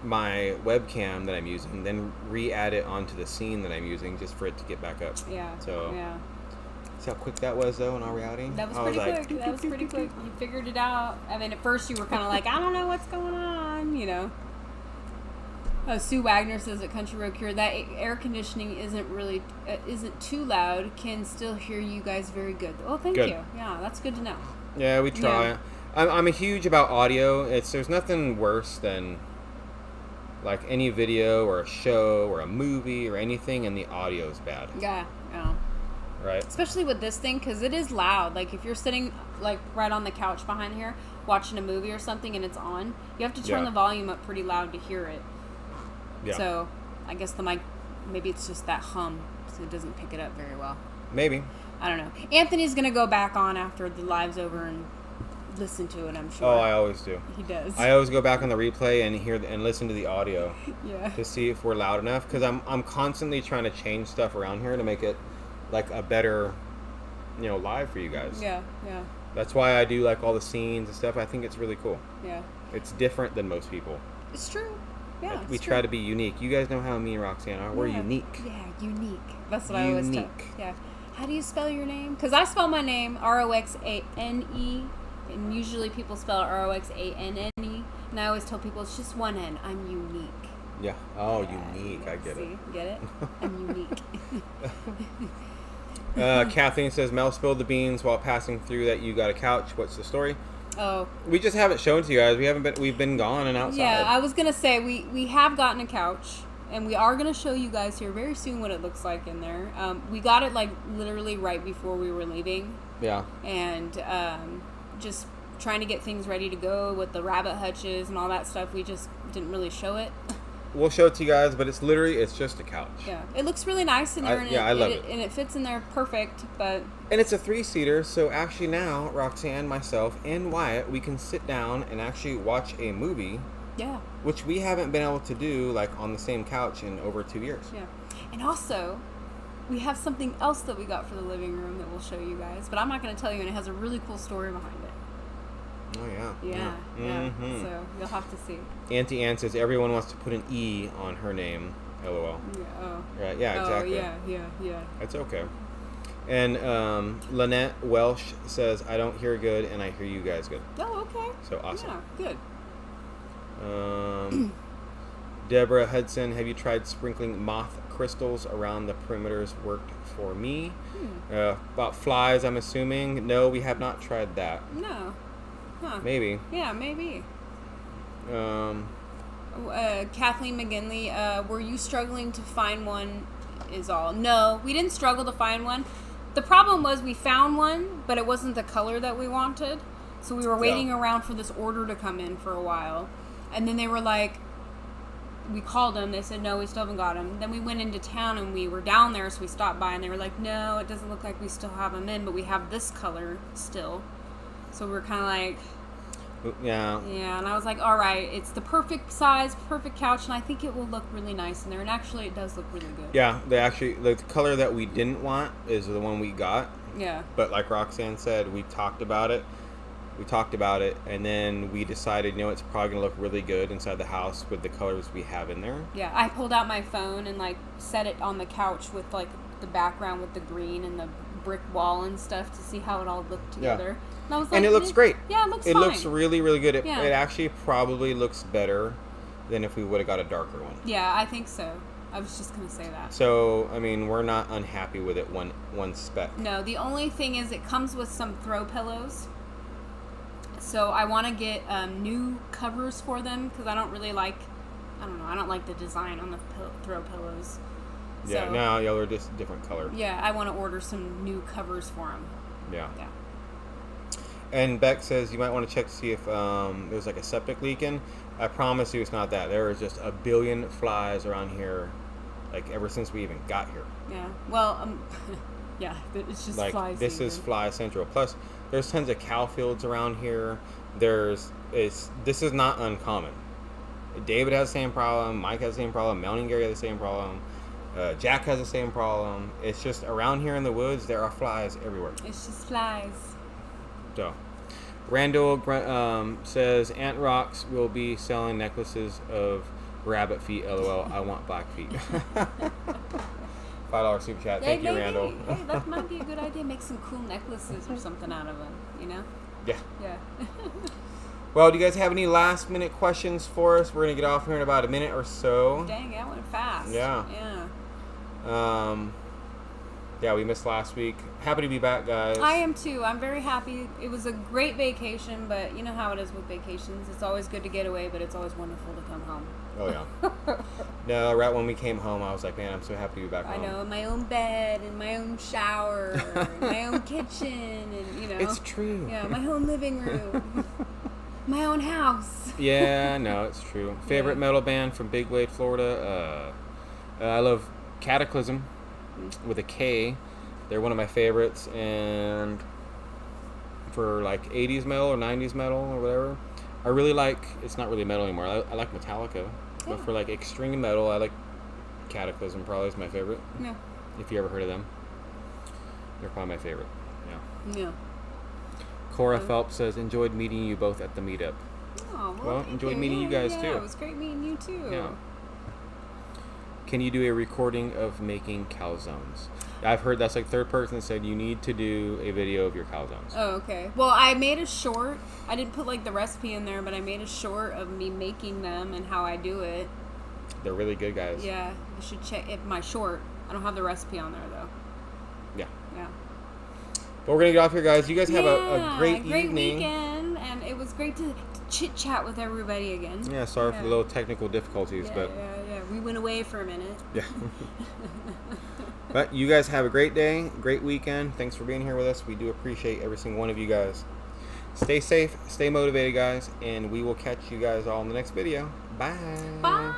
Speaker 1: my webcam that I'm using, then re-add it onto the scene that I'm using just for it to get back up.
Speaker 2: Yeah.
Speaker 1: So,
Speaker 2: yeah.
Speaker 1: See how quick that was, though, in all reality?
Speaker 2: That was pretty quick. That was pretty quick. You figured it out. I mean, at first you were kind of like, I don't know what's going on, Sue Wagner says at Country Road Cure that air conditioning isn't too loud. Can still hear you guys very good. Oh, thank you. Yeah, that's good to know.
Speaker 1: Yeah, we try. Yeah. I'm a huge about audio. There's nothing worse than like any video or a show or a movie or anything, and the audio is bad.
Speaker 2: Yeah.
Speaker 1: Right.
Speaker 2: Especially with this thing, because it is loud. Like if you're sitting like right on the couch behind here watching a movie or something and it's on, you have to turn the volume up pretty loud to hear it. Yeah. So I guess the mic, maybe it's just that hum, so it doesn't pick it up very well.
Speaker 1: Maybe.
Speaker 2: I don't know. Anthony's gonna go back on after the live's over and listen to it, I'm sure.
Speaker 1: Oh, I always do.
Speaker 2: He does.
Speaker 1: I always go back on the replay and hear and listen to the audio.
Speaker 2: Yeah.
Speaker 1: To see if we're loud enough, because I'm constantly trying to change stuff around here to make it like a better, live for you guys.
Speaker 2: Yeah.
Speaker 1: That's why I do like all the scenes and stuff. I think it's really cool.
Speaker 2: Yeah.
Speaker 1: It's different than most people.
Speaker 2: It's true. Yeah.
Speaker 1: We try to be unique. You guys know how me and Roxanne are. We're unique.
Speaker 2: Yeah, unique. That's what I always tell. Yeah. How do you spell your name? Because I spell my name Roxane, and usually people spell it Roxanne, and I always tell people it's just one N. I'm unique.
Speaker 1: Yeah. Oh, unique. I get it.
Speaker 2: Get it? I'm unique.
Speaker 1: Kathleen says Mel spilled the beans while passing through that you got a couch. What's the story?
Speaker 2: Oh,
Speaker 1: we just haven't shown to you guys. We've been gone and outside.
Speaker 2: Yeah, I was gonna say we have gotten a couch, and we are gonna show you guys here very soon what it looks like in there. We got it like literally right before we were leaving.
Speaker 1: Yeah.
Speaker 2: And just trying to get things ready to go with the rabbit hutches and all that stuff. We just didn't really show it.
Speaker 1: We'll show it to you guys, but it's just a couch.
Speaker 2: Yeah, it looks really nice in there.
Speaker 1: I love it.
Speaker 2: And it fits in there perfect, but...
Speaker 1: And it's a 3-seater, so actually now, Roxanne, myself, and Wyatt, we can sit down and actually watch a movie.
Speaker 2: Yeah.
Speaker 1: Which we haven't been able to do, like, on the same couch in over 2 years.
Speaker 2: Yeah. And also, we have something else that we got for the living room that we'll show you guys, but I'm not going to tell you, and it has a really cool story behind it.
Speaker 1: Oh, yeah.
Speaker 2: Yeah. Mm-hmm. So you'll have to see.
Speaker 1: Auntie Ann says everyone wants to put an E on her name. LOL.
Speaker 2: Yeah. Oh.
Speaker 1: Right. Yeah. Exactly.
Speaker 2: Yeah.
Speaker 1: That's okay. And Lynette Welsh says I don't hear good and I hear you guys good.
Speaker 2: Oh, okay.
Speaker 1: So awesome.
Speaker 2: Yeah.
Speaker 1: Good. Deborah Hudson, have you tried sprinkling moth crystals around the perimeters? Worked for me. About flies, I'm assuming. No, we have not tried that.
Speaker 2: No. Huh.
Speaker 1: Maybe.
Speaker 2: Yeah, maybe. Kathleen McGinley, were you struggling to find one is all? No, we didn't struggle to find one. The problem was we found one, but it wasn't the color that we wanted. So we were waiting around for this order to come in for a while. And then they were like, we called them. They said, no, we still haven't got them. Then we went into town and we were down there, so we stopped by and they were like, no, it doesn't look like we still have them in, but we have this color still. So we're kind of like...
Speaker 1: Yeah.
Speaker 2: Yeah, and I was like, all right, it's the perfect size, perfect couch, and I think it will look really nice in there. And actually, it does look really good.
Speaker 1: Yeah, the color that we didn't want is the one we got.
Speaker 2: Yeah.
Speaker 1: But like Roxanne said, we talked about it, and then we decided, it's probably going to look really good inside the house with the colors we have in there.
Speaker 2: Yeah, I pulled out my phone and, like, set it on the couch with, like, the background with the green and the brick wall and stuff to see how it all looked together.
Speaker 1: Yeah.
Speaker 2: And I was like,
Speaker 1: and it looks great.
Speaker 2: Yeah, it looks fine.
Speaker 1: It looks really, really good. It actually probably looks better than if we would have got a darker one.
Speaker 2: Yeah, I think so. I was just going to say that.
Speaker 1: So, I mean, we're not unhappy with it one spec.
Speaker 2: No, the only thing is it comes with some throw pillows. So I want to get new covers for them because I don't like the design on the throw pillows.
Speaker 1: Yeah, now y'all are just different color.
Speaker 2: Yeah, I want to order some new covers for them.
Speaker 1: Yeah. And Beck says you might want to check to see if there's like a septic leaking. I promise you it's not that. There is just a billion flies around here, like ever since we even got here.
Speaker 2: Yeah. Well, yeah, it's just
Speaker 1: like,
Speaker 2: fly season.
Speaker 1: This is fly central. Plus, there's tons of cow fields around here. This is not uncommon. David has the same problem. Mike has the same problem. Melanie and Gary have the same problem. Jack has the same problem. It's just around here in the woods, there are flies everywhere.
Speaker 2: It's just flies.
Speaker 1: So, Randall says Aunt Rox will be selling necklaces of rabbit feet. LOL. I want black feet. $5 super chat. Thank you, Randall.
Speaker 2: Hey, that might be a good idea. Make some cool necklaces or something out of them.
Speaker 1: Yeah.
Speaker 2: Yeah.
Speaker 1: Well, do you guys have any last minute questions for us? We're going to get off here in about a minute or so.
Speaker 2: Dang, that went fast.
Speaker 1: Yeah. Yeah, we missed last week. Happy to be back, guys.
Speaker 2: I am too. I'm very happy. It was a great vacation, but you know how it is with vacations. It's always good to get away, but it's always wonderful to come home.
Speaker 1: Oh, yeah. No, right when we came home, I was like, man, I'm so happy to be back home.
Speaker 2: I know, my own bed and my own shower and my own kitchen and, you know.
Speaker 1: It's true.
Speaker 2: Yeah, my own living room. My own house.
Speaker 1: Yeah, no, it's true. Favorite metal band from Big Glade, Florida? I love Cataclysm with a K. They're one of my favorites. And for like 80s metal or 90s metal or whatever, I really like, it's not really metal anymore. I like Metallica. But for like extreme metal, I like Cataclysm probably is my favorite.
Speaker 2: Yeah.
Speaker 1: If you ever heard of them. They're probably my favorite. Yeah.
Speaker 2: Yeah.
Speaker 1: Cora Phelps says, enjoyed meeting you both at the meetup.
Speaker 2: Oh,
Speaker 1: well enjoyed meeting you guys too.
Speaker 2: Yeah, it was great meeting you too.
Speaker 1: Yeah. Can you do a recording of making calzones? I've heard that's like third person said you need to do a video of your calzones.
Speaker 2: Oh, okay. Well, I made a short. I didn't put like the recipe in there, but I made a short of me making them and how I do it.
Speaker 1: They're really good, guys.
Speaker 2: Yeah, you should check it. My short. I don't have the recipe on there though.
Speaker 1: Yeah.
Speaker 2: Yeah.
Speaker 1: But we're gonna get off here, guys. You guys have a great evening.
Speaker 2: Weekend, and it was great to chit chat with everybody again.
Speaker 1: Yeah, sorry for the little technical difficulties, but
Speaker 2: yeah, we went away for a minute.
Speaker 1: Yeah. But you guys have a great day, great weekend. Thanks for being here with us. We do appreciate every single one of you guys. Stay safe, stay motivated, guys, and we will catch you guys all in the next video. Bye.
Speaker 2: Bye.